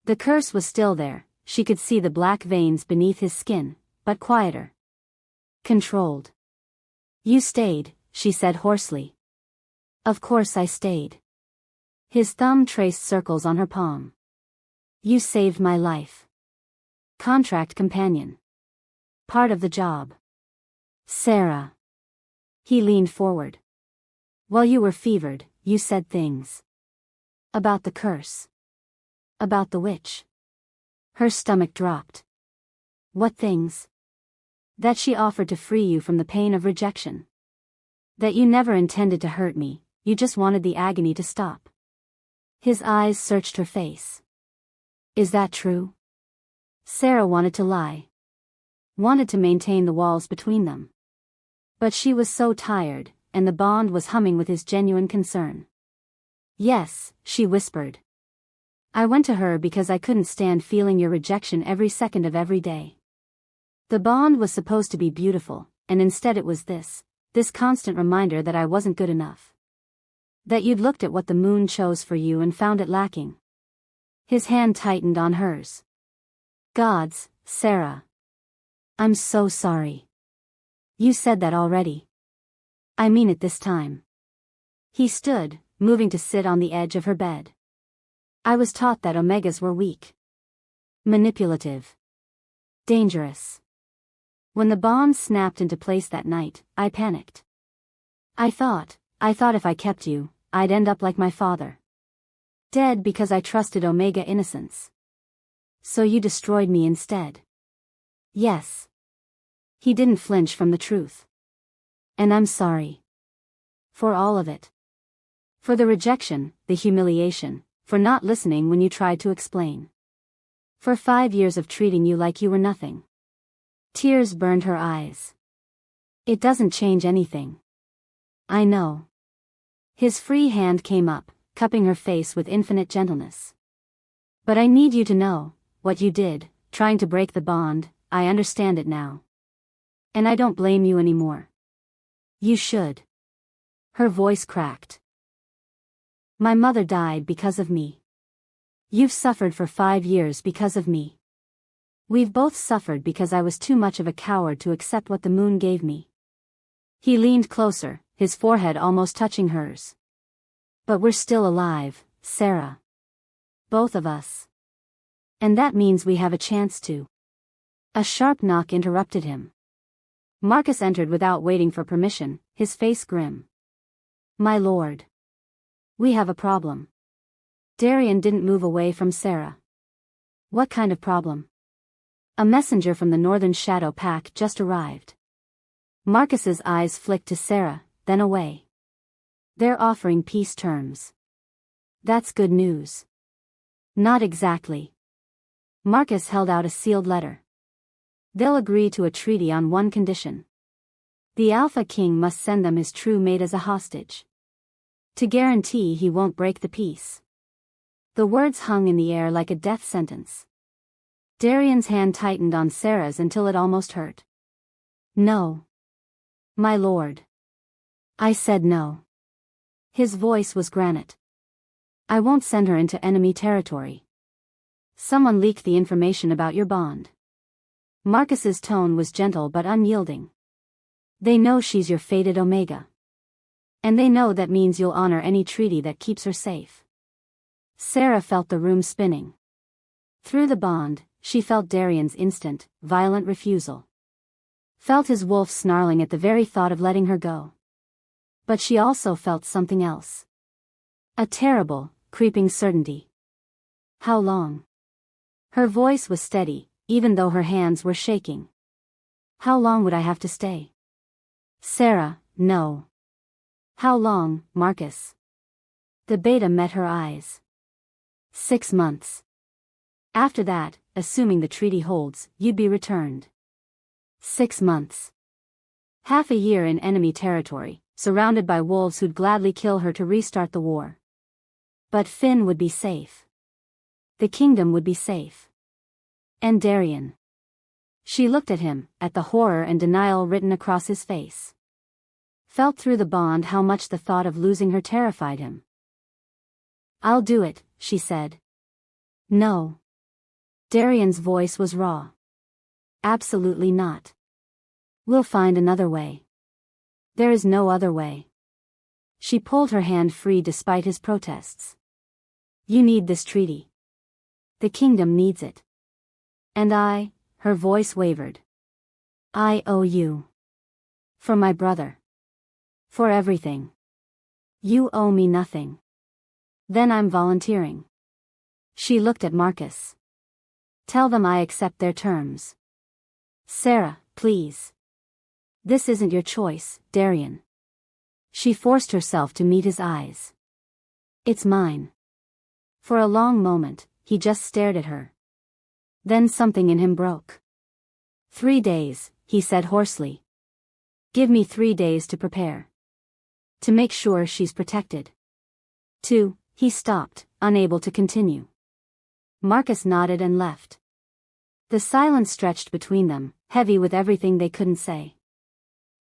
A: The curse was still there, she could see the black veins beneath his skin, but quieter. Controlled. You stayed, she said hoarsely. Of course I stayed. His thumb traced circles on her palm. You saved my life. Contract companion. Part of the job. Sarah. He leaned forward. While you were fevered, you said things. About the curse. About the witch. Her stomach dropped. What things? That she offered to free you from the pain of rejection. That you never intended to hurt me, you just wanted the agony to stop. His eyes searched her face. Is that true? Sarah wanted to lie. Wanted to maintain the walls between them. But she was so tired, and the bond was humming with his genuine concern. Yes, she whispered. I went to her because I couldn't stand feeling your rejection every second of every day. The bond was supposed to be beautiful, and instead it was this constant reminder that I wasn't good enough. That you'd looked at what the moon chose for you and found it lacking. His hand tightened on hers. Gods, Sarah. I'm so sorry. You said that already. I mean it this time. He stood, moving to sit on the edge of her bed. I was taught that Omegas were weak. Manipulative. Dangerous. When the bond snapped into place that night, I panicked. I thought if I kept you, I'd end up like my father. Dead because I trusted Omega innocence. So you destroyed me instead. Yes. He didn't flinch from the truth. And I'm sorry. For all of it. For the rejection, the humiliation, for not listening when you tried to explain. For 5 years of treating you like you were nothing. Tears burned her eyes. It doesn't change anything. I know. His free hand came up, cupping her face with infinite gentleness. But I need you to know, what you did, trying to break the bond, I understand it now. And I don't blame you anymore. You should. Her voice cracked. My mother died because of me. You've suffered for 5 years because of me. We've both suffered because I was too much of a coward to accept what the moon gave me. He leaned closer, his forehead almost touching hers. But we're still alive, Sarah. Both of us. And that means we have a chance to. A sharp knock interrupted him. Marcus entered without waiting for permission, his face grim. My lord. We have a problem. Darian didn't move away from Sarah. What kind of problem? A messenger from the Northern Shadow Pack just arrived. Marcus's eyes flicked to Sarah, then away. They're offering peace terms. That's good news. Not exactly. Marcus held out a sealed letter. They'll agree to a treaty on one condition. The Alpha King must send them his true mate as a hostage. To guarantee he won't break the peace. The words hung in the air like a death sentence. Darian's hand tightened on Sarah's until it almost hurt. No. My lord. I said no. His voice was granite. I won't send her into enemy territory. Someone leaked the information about your bond. Marcus's tone was gentle but unyielding. They know she's your fated Omega. And they know that means you'll honor any treaty that keeps her safe. Sarah felt the room spinning. Through the bond, she felt Darian's instant, violent refusal. Felt his wolf snarling at the very thought of letting her go. But she also felt something else. A terrible, creeping certainty. How long? Her voice was steady, even though her hands were shaking. How long would I have to stay? Sarah, no. How long, Marcus? The beta met her eyes. 6 months. After that, assuming the treaty holds, you'd be returned. 6 months. Half a year in enemy territory, surrounded by wolves who'd gladly kill her to restart the war. But Finn would be safe. The kingdom would be safe. And Darian. She looked at him, at the horror and denial written across his face. Felt through the bond how much the thought of losing her terrified him. I'll do it, she said. No. Darian's voice was raw. Absolutely not. We'll find another way. There is no other way. She pulled her hand free despite his protests. You need this treaty. The kingdom needs it. And I, her voice wavered. I owe you. For my brother. For everything. You owe me nothing. Then I'm volunteering. She looked at Marcus. Tell them I accept their terms. Sarah, please. This isn't your choice, Darian. She forced herself to meet his eyes. It's mine. For a long moment, he just stared at her. Then something in him broke. 3 days, he said hoarsely. Give me 3 days to prepare. To make sure she's protected. 2, he stopped, unable to continue. Marcus nodded and left. The silence stretched between them, heavy with everything they couldn't say.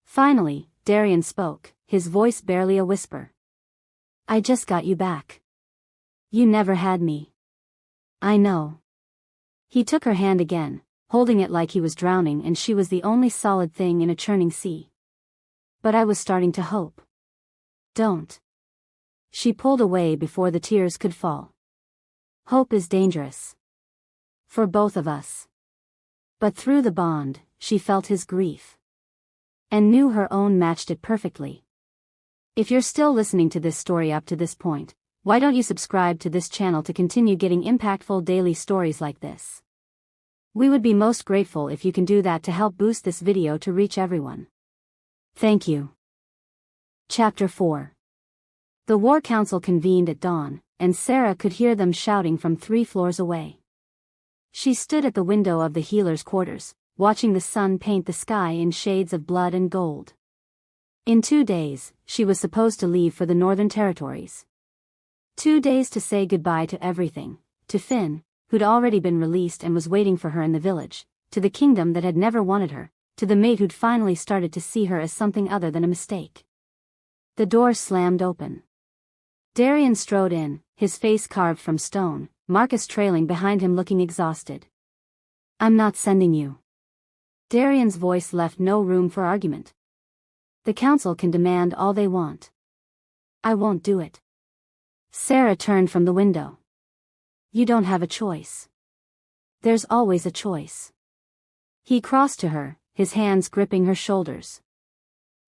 A: Finally, Darian spoke, his voice barely a whisper. I just got you back. You never had me. I know. He took her hand again, holding it like he was drowning and she was the only solid thing in a churning sea. But I was starting to hope. Don't. She pulled away before the tears could fall. Hope is dangerous. For both of us. But through the bond, she felt his grief. And knew her own matched it perfectly. If you're still listening to this story up to this point, why don't you subscribe to this channel to continue getting impactful daily stories like this? We would be most grateful if you can do that to help boost this video to reach everyone. Thank you. Chapter 4. The War Council convened at dawn, and Sarah could hear them shouting from 3 floors away. She stood at the window of the healer's quarters, watching the sun paint the sky in shades of blood and gold. In 2 days, she was supposed to leave for the Northern Territories. 2 days to say goodbye to everything, to Finn, who'd already been released and was waiting for her in the village, to the kingdom that had never wanted her, to the mate who'd finally started to see her as something other than a mistake. The door slammed open. Darian strode in, his face carved from stone, Marcus trailing behind him looking exhausted. I'm not sending you. Darian's voice left no room for argument. The council can demand all they want. I won't do it. Sarah turned from the window. You don't have a choice. There's always a choice. He crossed to her, his hands gripping her shoulders.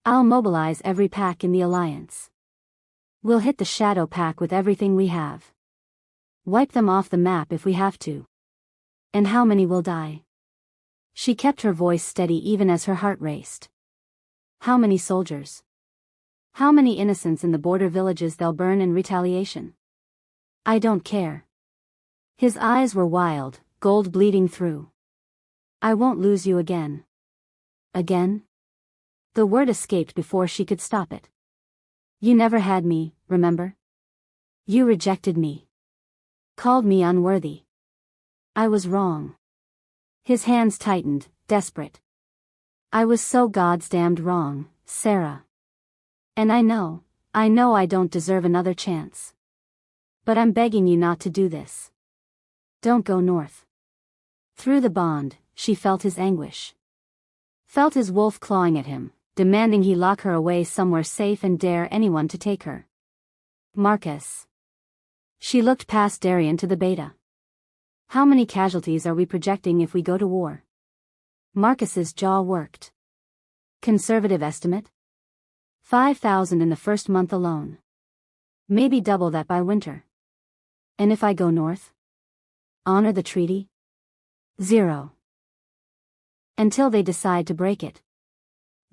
A: I'll mobilize every pack in the Alliance. We'll hit the Shadow Pack with everything we have. Wipe them off the map if we have to. And how many will die? She kept her voice steady even as her heart raced. How many soldiers? How many innocents in the border villages they'll burn in retaliation? I don't care. His eyes were wild, gold bleeding through. I won't lose you again. Again? The word escaped before she could stop it. You never had me, remember? You rejected me. Called me unworthy. I was wrong. His hands tightened, desperate. I was so goddamned wrong, Sarah. And I know I don't deserve another chance. But I'm begging you not to do this. Don't go north. Through the bond, she felt his anguish. Felt his wolf clawing at him, demanding he lock her away somewhere safe and dare anyone to take her. Marcus. She looked past Darian to the beta. How many casualties are we projecting if we go to war? Marcus's jaw worked. Conservative estimate? 5,000 in the first month alone. Maybe double that by winter. And if I go north? Honor the treaty? 0. Until they decide to break it.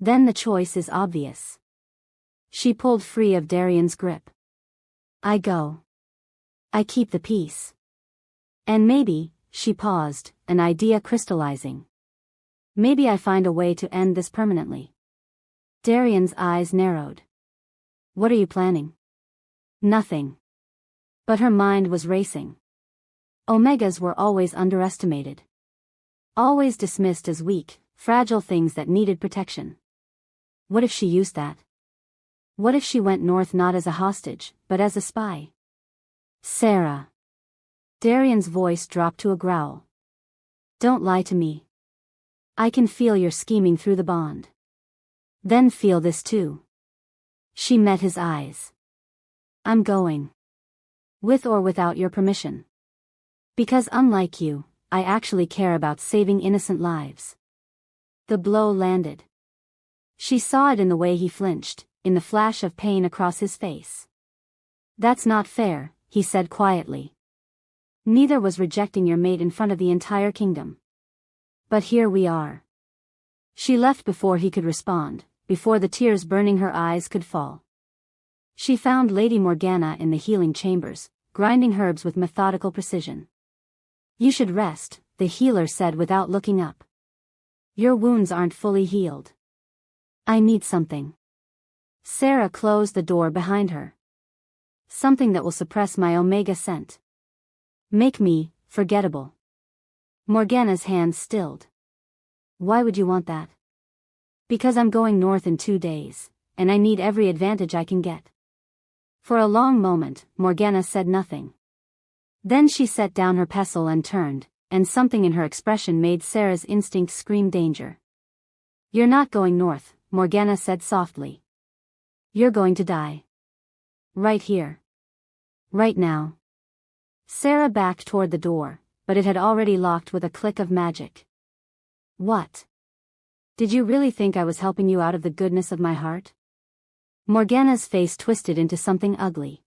A: Then the choice is obvious. She pulled free of Darian's grip. I go. I keep the peace. And maybe, she paused, an idea crystallizing. Maybe I find a way to end this permanently. Darian's eyes narrowed. What are you planning? Nothing. But her mind was racing. Omegas were always underestimated. Always dismissed as weak, fragile things that needed protection. What if she used that? What if she went north not as a hostage, but as a spy? Sarah. Darian's voice dropped to a growl. Don't lie to me. I can feel your scheming through the bond. Then feel this too. She met his eyes. I'm going. With or without your permission. Because unlike you, I actually care about saving innocent lives. The blow landed. She saw it in the way he flinched, in the flash of pain across his face. That's not fair, he said quietly. Neither was rejecting your mate in front of the entire kingdom. But here we are. She left before he could respond, before the tears burning her eyes could fall. She found Lady Morgana in the healing chambers, grinding herbs with methodical precision. You should rest, the healer said without looking up. Your wounds aren't fully healed. I need something. Sarah closed the door behind her. Something that will suppress my omega scent. Make me forgettable. Morgana's hands stilled. Why would you want that? Because I'm going north in 2 days, and I need every advantage I can get. For a long moment, Morgana said nothing. Then she set down her pestle and turned, and something in her expression made Sarah's instinct scream danger. You're not going north, Morgana said softly. You're going to die. Right here. Right now. Sarah backed toward the door, but it had already locked with a click of magic. What? Did you really think I was helping you out of the goodness of my heart? Morgana's face twisted into something ugly.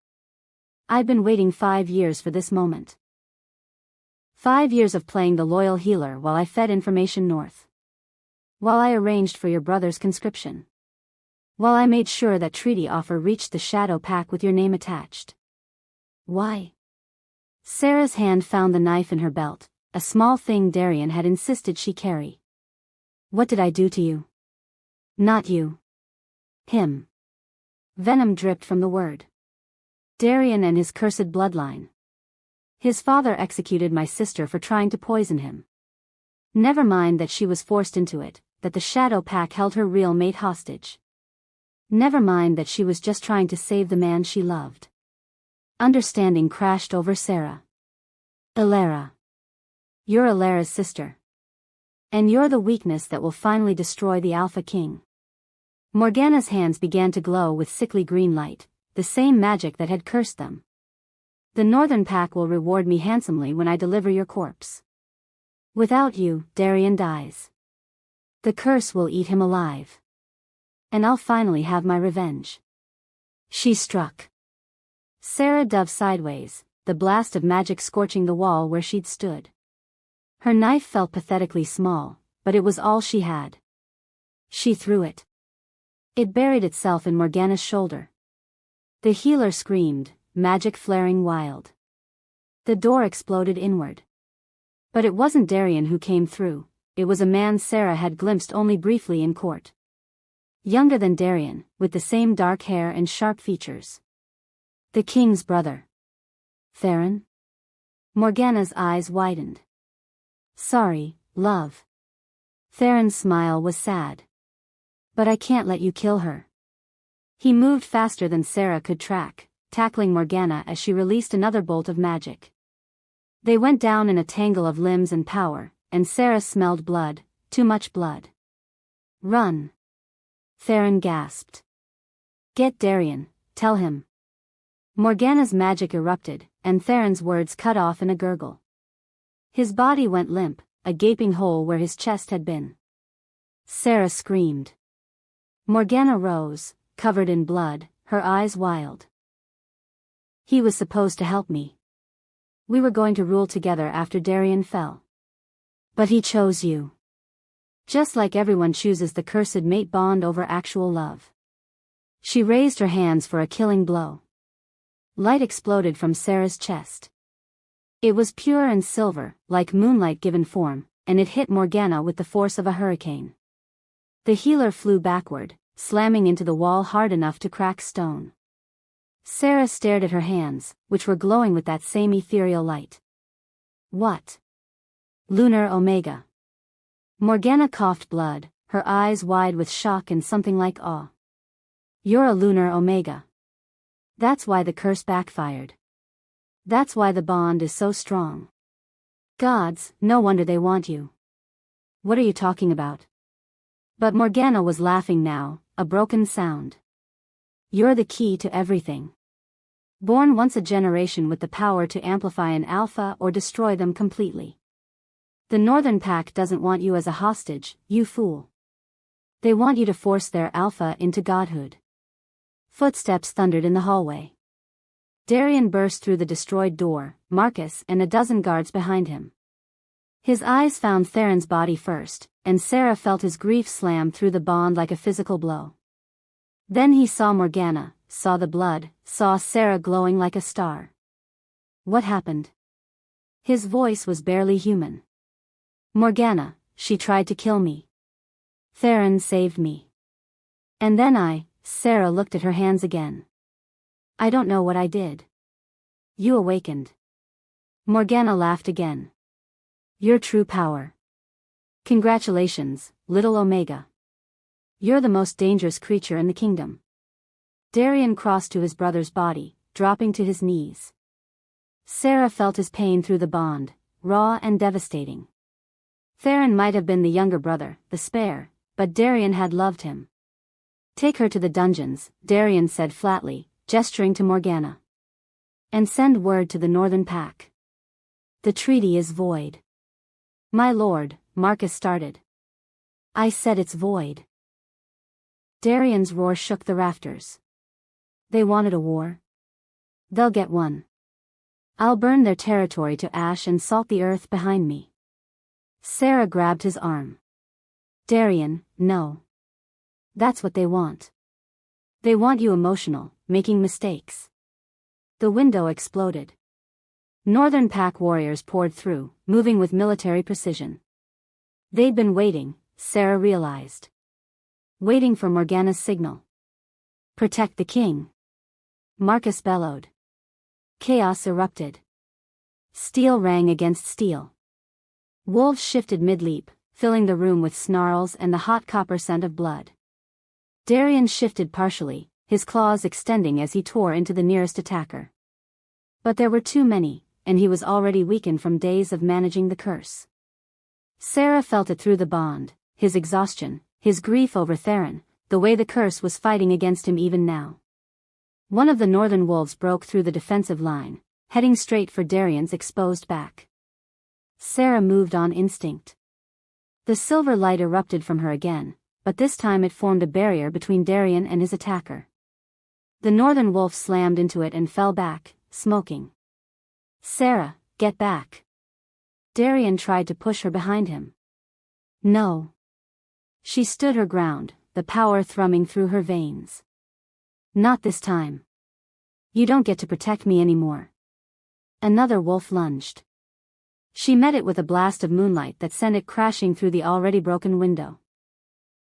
A: I've been waiting 5 years for this moment. 5 years of playing the loyal healer while I fed information north. While I arranged for your brother's conscription. While I made sure that treaty offer reached the Shadow Pack with your name attached. Why? Sarah's hand found the knife in her belt, a small thing Darian had insisted she carry. What did I do to you? Not you. Him. Venom dripped from the word. Darian and his cursed bloodline. His father executed my sister for trying to poison him. Never mind that she was forced into it, that the Shadow Pack held her real mate hostage. Never mind that she was just trying to save the man she loved. Understanding crashed over Sarah. Illyra. You're Illyra's sister. And you're the weakness that will finally destroy the Alpha King. Morgana's hands began to glow with sickly green light, the same magic that had cursed them. The Northern Pack will reward me handsomely when I deliver your corpse. Without you, Darian dies. The curse will eat him alive. And I'll finally have my revenge. She struck. Sarah dove sideways, the blast of magic scorching the wall where she'd stood. Her knife felt pathetically small, but it was all she had. She threw it. It buried itself in Morgana's shoulder. The healer screamed, magic flaring wild. The door exploded inward. But it wasn't Darian who came through, it was a man Sarah had glimpsed only briefly in court. Younger than Darian, with the same dark hair and sharp features. The king's brother. Theron? Morgana's eyes widened. Sorry, love. Theron's smile was sad. But I can't let you kill her. He moved faster than Sarah could track, tackling Morgana as she released another bolt of magic. They went down in a tangle of limbs and power, and Sarah smelled blood, too much blood. Run. Theron gasped. Get Darian, tell him. Morgana's magic erupted, and Theron's words cut off in a gurgle. His body went limp, a gaping hole where his chest had been. Sarah screamed. Morgana rose, covered in blood, her eyes wild. He was supposed to help me. We were going to rule together after Darian fell. But he chose you. Just like everyone chooses the cursed mate bond over actual love. She raised her hands for a killing blow. Light exploded from Sarah's chest. It was pure and silver, like moonlight given form, and it hit Morgana with the force of a hurricane. The healer flew backward, slamming into the wall hard enough to crack stone. Sarah stared at her hands, which were glowing with that same ethereal light. What? Lunar Omega. Morgana coughed blood, her eyes wide with shock and something like awe. You're a Lunar Omega. That's why the curse backfired. That's why the bond is so strong. Gods, no wonder they want you. What are you talking about? But Morgana was laughing now, a broken sound. You're the key to everything. Born once a generation with the power to amplify an alpha or destroy them completely. The Northern Pack doesn't want you as a hostage, you fool. They want you to force their alpha into godhood. Footsteps thundered in the hallway. Darian burst through the destroyed door, Marcus and a dozen guards behind him. His eyes found Theron's body first, and Sarah felt his grief slam through the bond like a physical blow. Then he saw Morgana, saw the blood, saw Sarah glowing like a star. What happened? His voice was barely human. Morgana, she tried to kill me. Theron saved me. And then Sarah looked at her hands again. I don't know what I did. You awakened. Morgana laughed again. Your true power. Congratulations, little Omega. You're the most dangerous creature in the kingdom. Darian crossed to his brother's body, dropping to his knees. Sarah felt his pain through the bond, raw and devastating. Theron might have been the younger brother, the spare, but Darian had loved him. Take her to the dungeons, Darian said flatly, gesturing to Morgana. And send word to the Northern Pack. The treaty is void. My lord, Marcus started. I said it's void. Darian's roar shook the rafters. They wanted a war. They'll get one. I'll burn their territory to ash and salt the earth behind me. Sarah grabbed his arm. Darian, no. That's what they want. They want you emotional, making mistakes. The window exploded. Northern Pack warriors poured through, moving with military precision. They'd been waiting, Sarah realized. Waiting for Morgana's signal. Protect the king. Marcus bellowed. Chaos erupted. Steel rang against steel. Wolves shifted mid-leap, filling the room with snarls and the hot copper scent of blood. Darian shifted partially, his claws extending as he tore into the nearest attacker. But there were too many, and he was already weakened from days of managing the curse. Sarah felt it through the bond, his exhaustion, his grief over Theron, the way the curse was fighting against him even now. One of the northern wolves broke through the defensive line, heading straight for Darian's exposed back. Sarah moved on instinct. The silver light erupted from her again, but this time it formed a barrier between Darian and his attacker. The northern wolf slammed into it and fell back, smoking. Sarah, get back. Darian tried to push her behind him. No. She stood her ground, the power thrumming through her veins. Not this time. You don't get to protect me anymore. Another wolf lunged. She met it with a blast of moonlight that sent it crashing through the already broken window.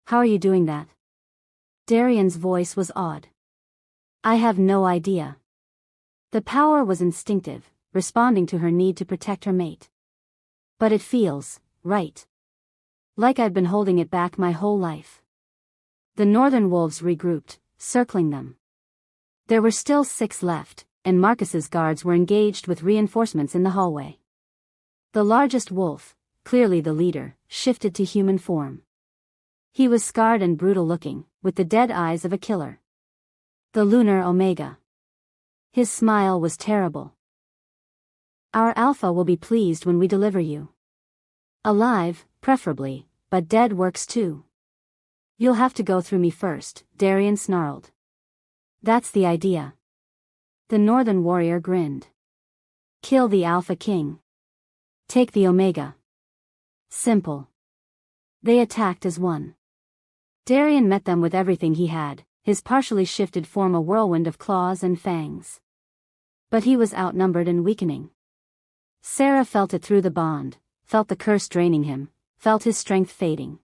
A: How are you doing that? Darian's voice was awed. I have no idea. The power was instinctive, responding to her need to protect her mate. But it feels right. Like I've been holding it back my whole life. The northern wolves regrouped, circling them. There were still 6 left, and Marcus's guards were engaged with reinforcements in the hallway. The largest wolf, clearly the leader, shifted to human form. He was scarred and brutal-looking, with the dead eyes of a killer. The lunar Omega. His smile was terrible. Our Alpha will be pleased when we deliver you. Alive, preferably, but dead works too. You'll have to go through me first, Darian snarled. That's the idea. The northern warrior grinned. Kill the Alpha King. Take the Omega. Simple. They attacked as one. Darian met them with everything he had, his partially shifted form a whirlwind of claws and fangs. But he was outnumbered and weakening. Sarah felt it through the bond, felt the curse draining him, felt his strength fading.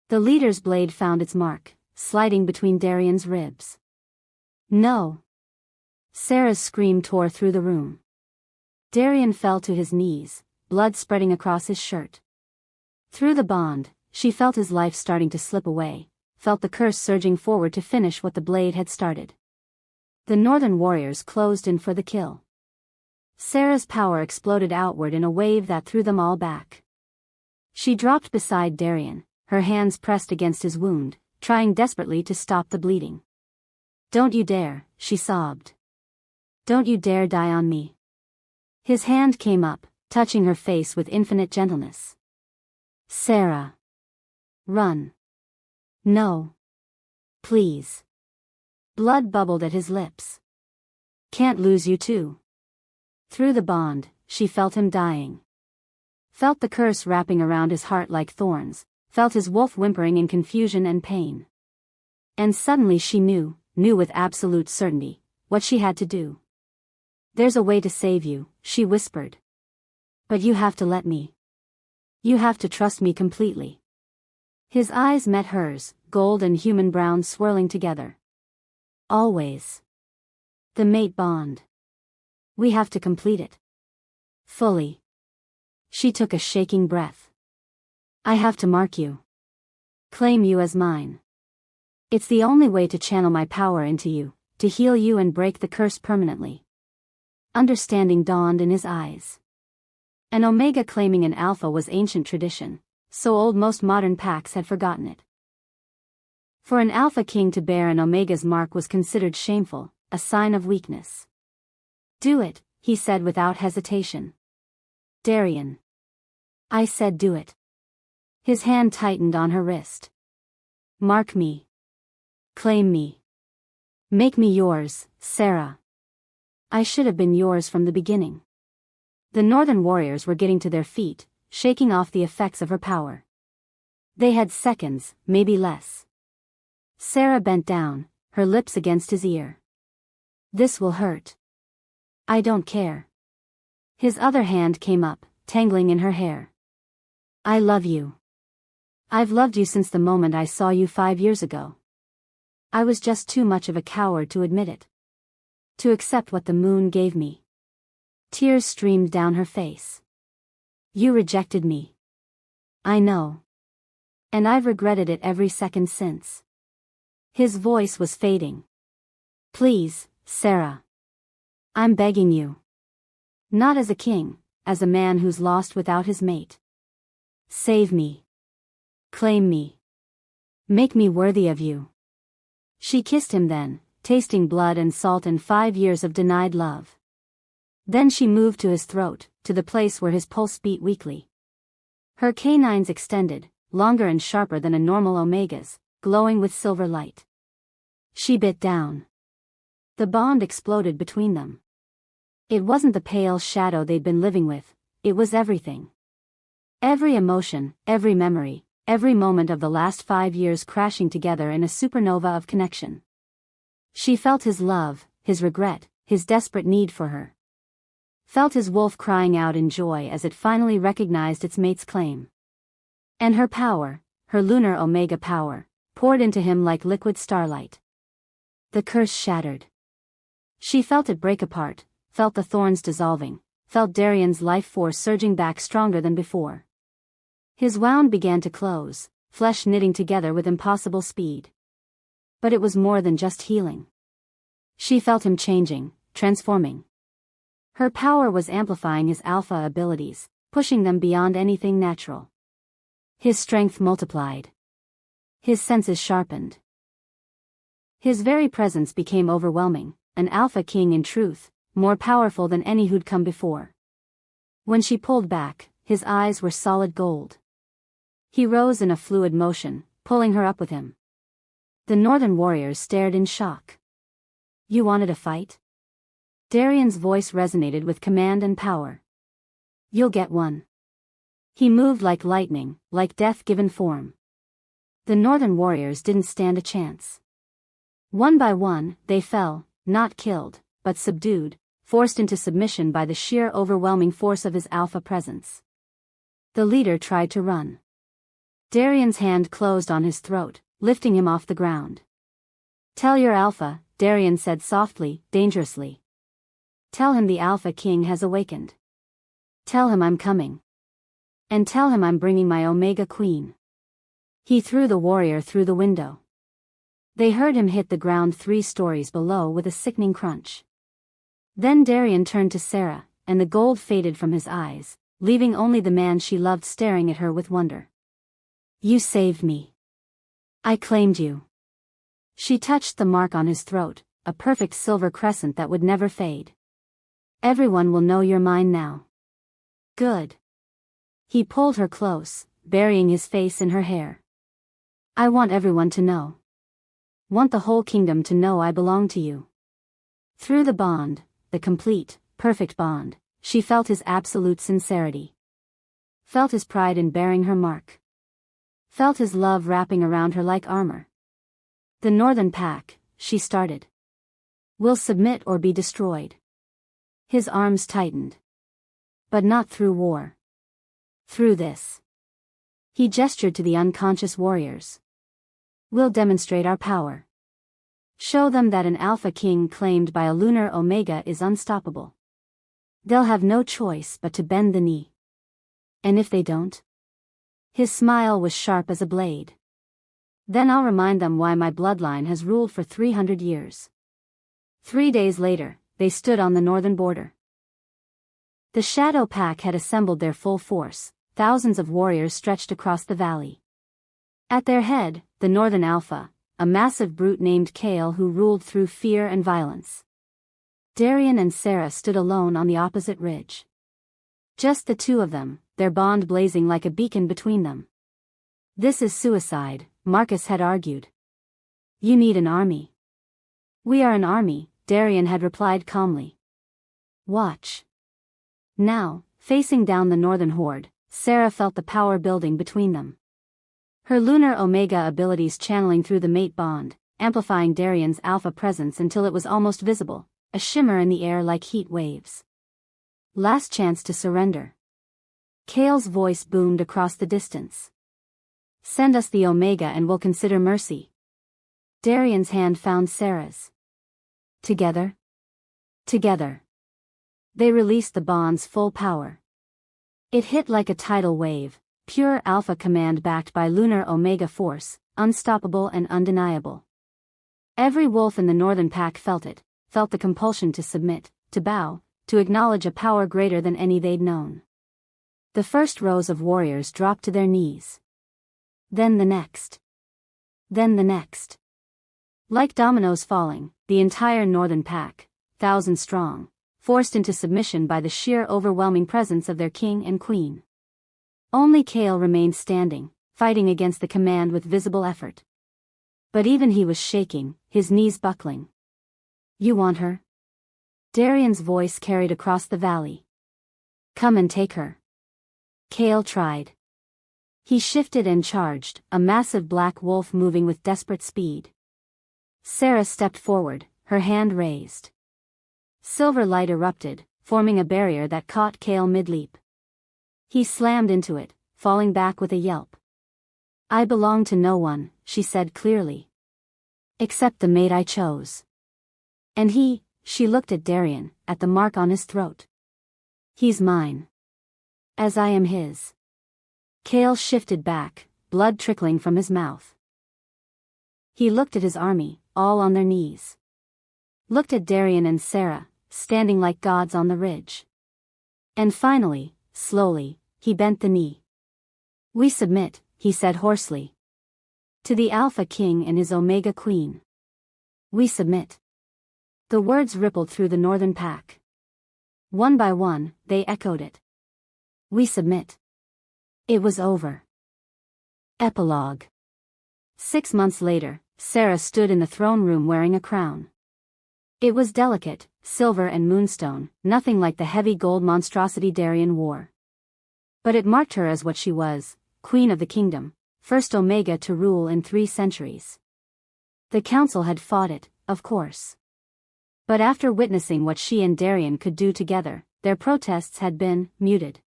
A: The leader's blade found its mark, sliding between Darian's ribs. No. Sarah's scream tore through the room. Darian fell to his knees, blood spreading across his shirt. Through the bond, she felt his life starting to slip away, felt the curse surging forward to finish what the blade had started. The northern warriors closed in for the kill. Sarah's power exploded outward in a wave that threw them all back. She dropped beside Darian, her hands pressed against his wound, trying desperately to stop the bleeding. Don't you dare, she sobbed. Don't you dare die on me. His hand came up, touching her face with infinite gentleness. Sarah. Run. No. Please. Blood bubbled at his lips. Can't lose you too. Through the bond, she felt him dying. Felt the curse wrapping around his heart like thorns, felt his wolf whimpering in confusion and pain. And suddenly she knew with absolute certainty, what she had to do. There's a way to save you, she whispered. But you have to let me. You have to trust me completely. His eyes met hers, gold and human brown swirling together. Always. The mate bond. We have to complete it. Fully. She took a shaking breath. I have to mark you. Claim you as mine. It's the only way to channel my power into you, to heal you and break the curse permanently. Understanding dawned in his eyes. An Omega claiming an Alpha was ancient tradition, so old most modern packs had forgotten it. For an Alpha King to bear an Omega's mark was considered shameful, a sign of weakness. Do it, he said without hesitation. Darian. I said do it. His hand tightened on her wrist. Mark me. Claim me. Make me yours, Sarah. I should have been yours from the beginning. The northern warriors were getting to their feet, shaking off the effects of her power. They had seconds, maybe less. Sarah bent down, her lips against his ear. This will hurt. I don't care. His other hand came up, tangling in her hair. I love you. I've loved you since the moment I saw you 5 years ago. I was just too much of a coward to admit it. To accept what the moon gave me. Tears streamed down her face. You rejected me. I know. And I've regretted it every second since. His voice was fading. Please, Sarah. I'm begging you. Not as a king, as a man who's lost without his mate. Save me. Claim me. Make me worthy of you. She kissed him then, tasting blood and salt and 5 years of denied love. Then she moved to his throat, to the place where his pulse beat weakly. Her canines extended, longer and sharper than a normal omega's, glowing with silver light. She bit down. The bond exploded between them. It wasn't the pale shadow they'd been living with, it was everything. Every emotion, every memory, every moment of the last 5 years crashing together in a supernova of connection. She felt his love, his regret, his desperate need for her. Felt his wolf crying out in joy as it finally recognized its mate's claim. And her power, her lunar omega power, poured into him like liquid starlight. The curse shattered. She felt it break apart, felt the thorns dissolving, felt Darian's life force surging back stronger than before. His wound began to close, flesh knitting together with impossible speed. But it was more than just healing. She felt him changing, transforming. Her power was amplifying his alpha abilities, pushing them beyond anything natural. His strength multiplied. His senses sharpened. His very presence became overwhelming, an alpha king in truth, more powerful than any who'd come before. When she pulled back, his eyes were solid gold. He rose in a fluid motion, pulling her up with him. The northern warriors stared in shock. You wanted a fight? Darian's voice resonated with command and power. You'll get one. He moved like lightning, like death given form. The northern warriors didn't stand a chance. One by one, they fell, not killed, but subdued, forced into submission by the sheer overwhelming force of his alpha presence. The leader tried to run. Darian's hand closed on his throat, lifting him off the ground. Tell your alpha, Darian said softly, dangerously. Tell him the Alpha King has awakened. Tell him I'm coming. And tell him I'm bringing my Omega Queen. He threw the warrior through the window. They heard him hit the ground 3 stories below with a sickening crunch. Then Darian turned to Sarah, and the gold faded from his eyes, leaving only the man she loved staring at her with wonder. You saved me. I claimed you. She touched the mark on his throat, a perfect silver crescent that would never fade. Everyone will know you're mine now. Good. He pulled her close, burying his face in her hair. I want everyone to know. Want the whole kingdom to know I belong to you. Through the bond, the complete, perfect bond, she felt his absolute sincerity. Felt his pride in bearing her mark. Felt his love wrapping around her like armor. The northern pack, she started. Will submit or be destroyed. His arms tightened. But not through war. Through this. He gestured to the unconscious warriors. We'll demonstrate our power. Show them that an Alpha King claimed by a lunar Omega is unstoppable. They'll have no choice but to bend the knee. And if they don't? His smile was sharp as a blade. Then I'll remind them why my bloodline has ruled for 300 years. 3 days later, they stood on the northern border. The Shadow Pack had assembled their full force, thousands of warriors stretched across the valley. At their head, the Northern Alpha, a massive brute named Kale who ruled through fear and violence. Darian and Sarah stood alone on the opposite ridge. Just the two of them, their bond blazing like a beacon between them. This is suicide, Marcus had argued. You need an army. We are an army, Darian had replied calmly. Watch. Now, facing down the northern horde, Sarah felt the power building between them. Her lunar Omega abilities channeling through the mate bond, amplifying Darian's alpha presence until it was almost visible, a shimmer in the air like heat waves. Last chance to surrender. Kale's voice boomed across the distance. Send us the Omega and we'll consider mercy. Darian's hand found Sarah's. Together. Together. They released the bond's full power. It hit like a tidal wave, pure alpha command backed by lunar Omega force, unstoppable and undeniable. Every wolf in the northern pack felt it, felt the compulsion to submit, to bow, to acknowledge a power greater than any they'd known. The first rows of warriors dropped to their knees. Then the next. Then the next. Like dominoes falling, the entire northern pack, 1,000 strong, forced into submission by the sheer overwhelming presence of their king and queen. Only Kale remained standing, fighting against the command with visible effort. But even he was shaking, his knees buckling. You want her? Darian's voice carried across the valley. Come and take her. Kale tried. He shifted and charged, a massive black wolf moving with desperate speed. Sarah stepped forward, her hand raised. Silver light erupted, forming a barrier that caught Kale mid-leap. He slammed into it, falling back with a yelp. I belong to no one, she said clearly. Except the mate I chose. And she looked at Darian, at the mark on his throat. He's mine. As I am his. Kale shifted back, blood trickling from his mouth. He looked at his army, all on their knees. Looked at Darian and Sarah, standing like gods on the ridge. And finally, slowly, he bent the knee. We submit, he said hoarsely. To the Alpha King and his Omega Queen. We submit. The words rippled through the northern pack. One by one, they echoed it. We submit. It was over. Epilogue. 6 months later, Sarah stood in the throne room wearing a crown. It was delicate, silver and moonstone, nothing like the heavy gold monstrosity Darian wore. But it marked her as what she was, Queen of the Kingdom, first Omega to rule in 3 centuries. The council had fought it, of course. But after witnessing what she and Darian could do together, their protests had been muted.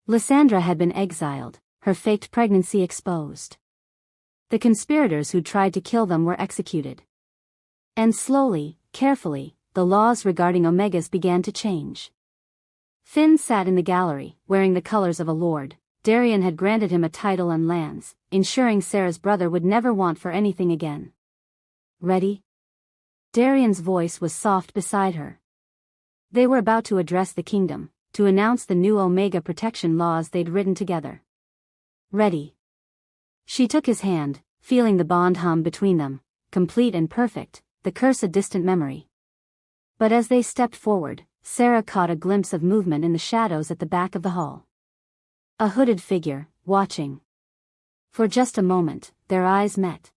A: Lysandra had been exiled, her faked pregnancy exposed. The conspirators who tried to kill them were executed. And slowly, carefully, the laws regarding Omegas began to change. Finn sat in the gallery, wearing the colors of a lord. Darian had granted him a title and lands, ensuring Sarah's brother would never want for anything again. Ready? Darian's voice was soft beside her. They were about to address the kingdom, to announce the new Omega protection laws they'd written together. Ready. She took his hand, feeling the bond hum between them, complete and perfect, the curse a distant memory. But as they stepped forward, Sarah caught a glimpse of movement in the shadows at the back of the hall. A hooded figure, watching. For just a moment, their eyes met.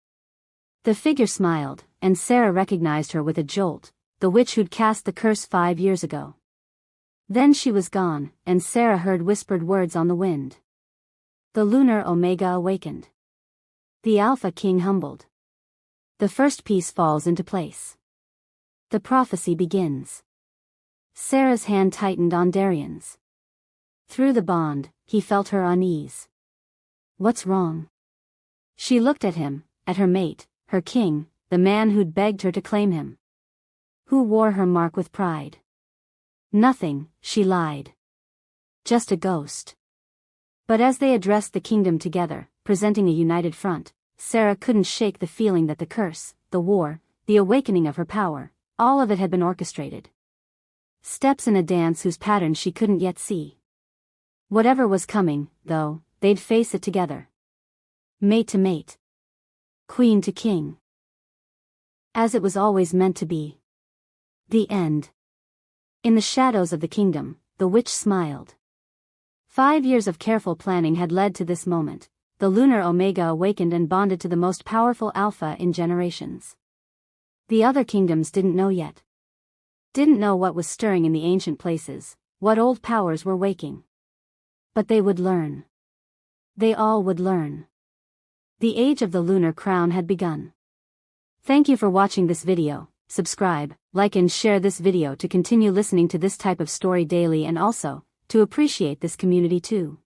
A: The figure smiled, and Sarah recognized her with a jolt, the witch who'd cast the curse 5 years ago. Then she was gone, and Sarah heard whispered words on the wind. The lunar Omega awakened. The Alpha King humbled. The first piece falls into place. The prophecy begins. Sarah's hand tightened on Darian's. Through the bond, he felt her unease. What's wrong? She looked at him, at her mate, her king, the man who'd begged her to claim him. Who wore her mark with pride. Nothing, she lied. Just a ghost. But as they addressed the kingdom together, presenting a united front, Sarah couldn't shake the feeling that the curse, the war, the awakening of her power, all of it had been orchestrated. Steps in a dance whose pattern she couldn't yet see. Whatever was coming, though, they'd face it together. Mate to mate. Queen to king. As it was always meant to be. The end. In the shadows of the kingdom, the witch smiled. 5 years of careful planning had led to this moment. The lunar Omega awakened and bonded to the most powerful Alpha in generations. The other kingdoms didn't know yet. didn't know what was stirring in the ancient places, what old powers were waking. But they would learn. They all would learn. The age of the lunar crown had begun. Thank you for watching this video. Subscribe, like and share this video to continue listening to this type of story daily and also, to appreciate this community too.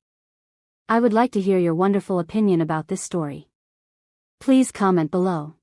A: I would like to hear your wonderful opinion about this story. Please comment below.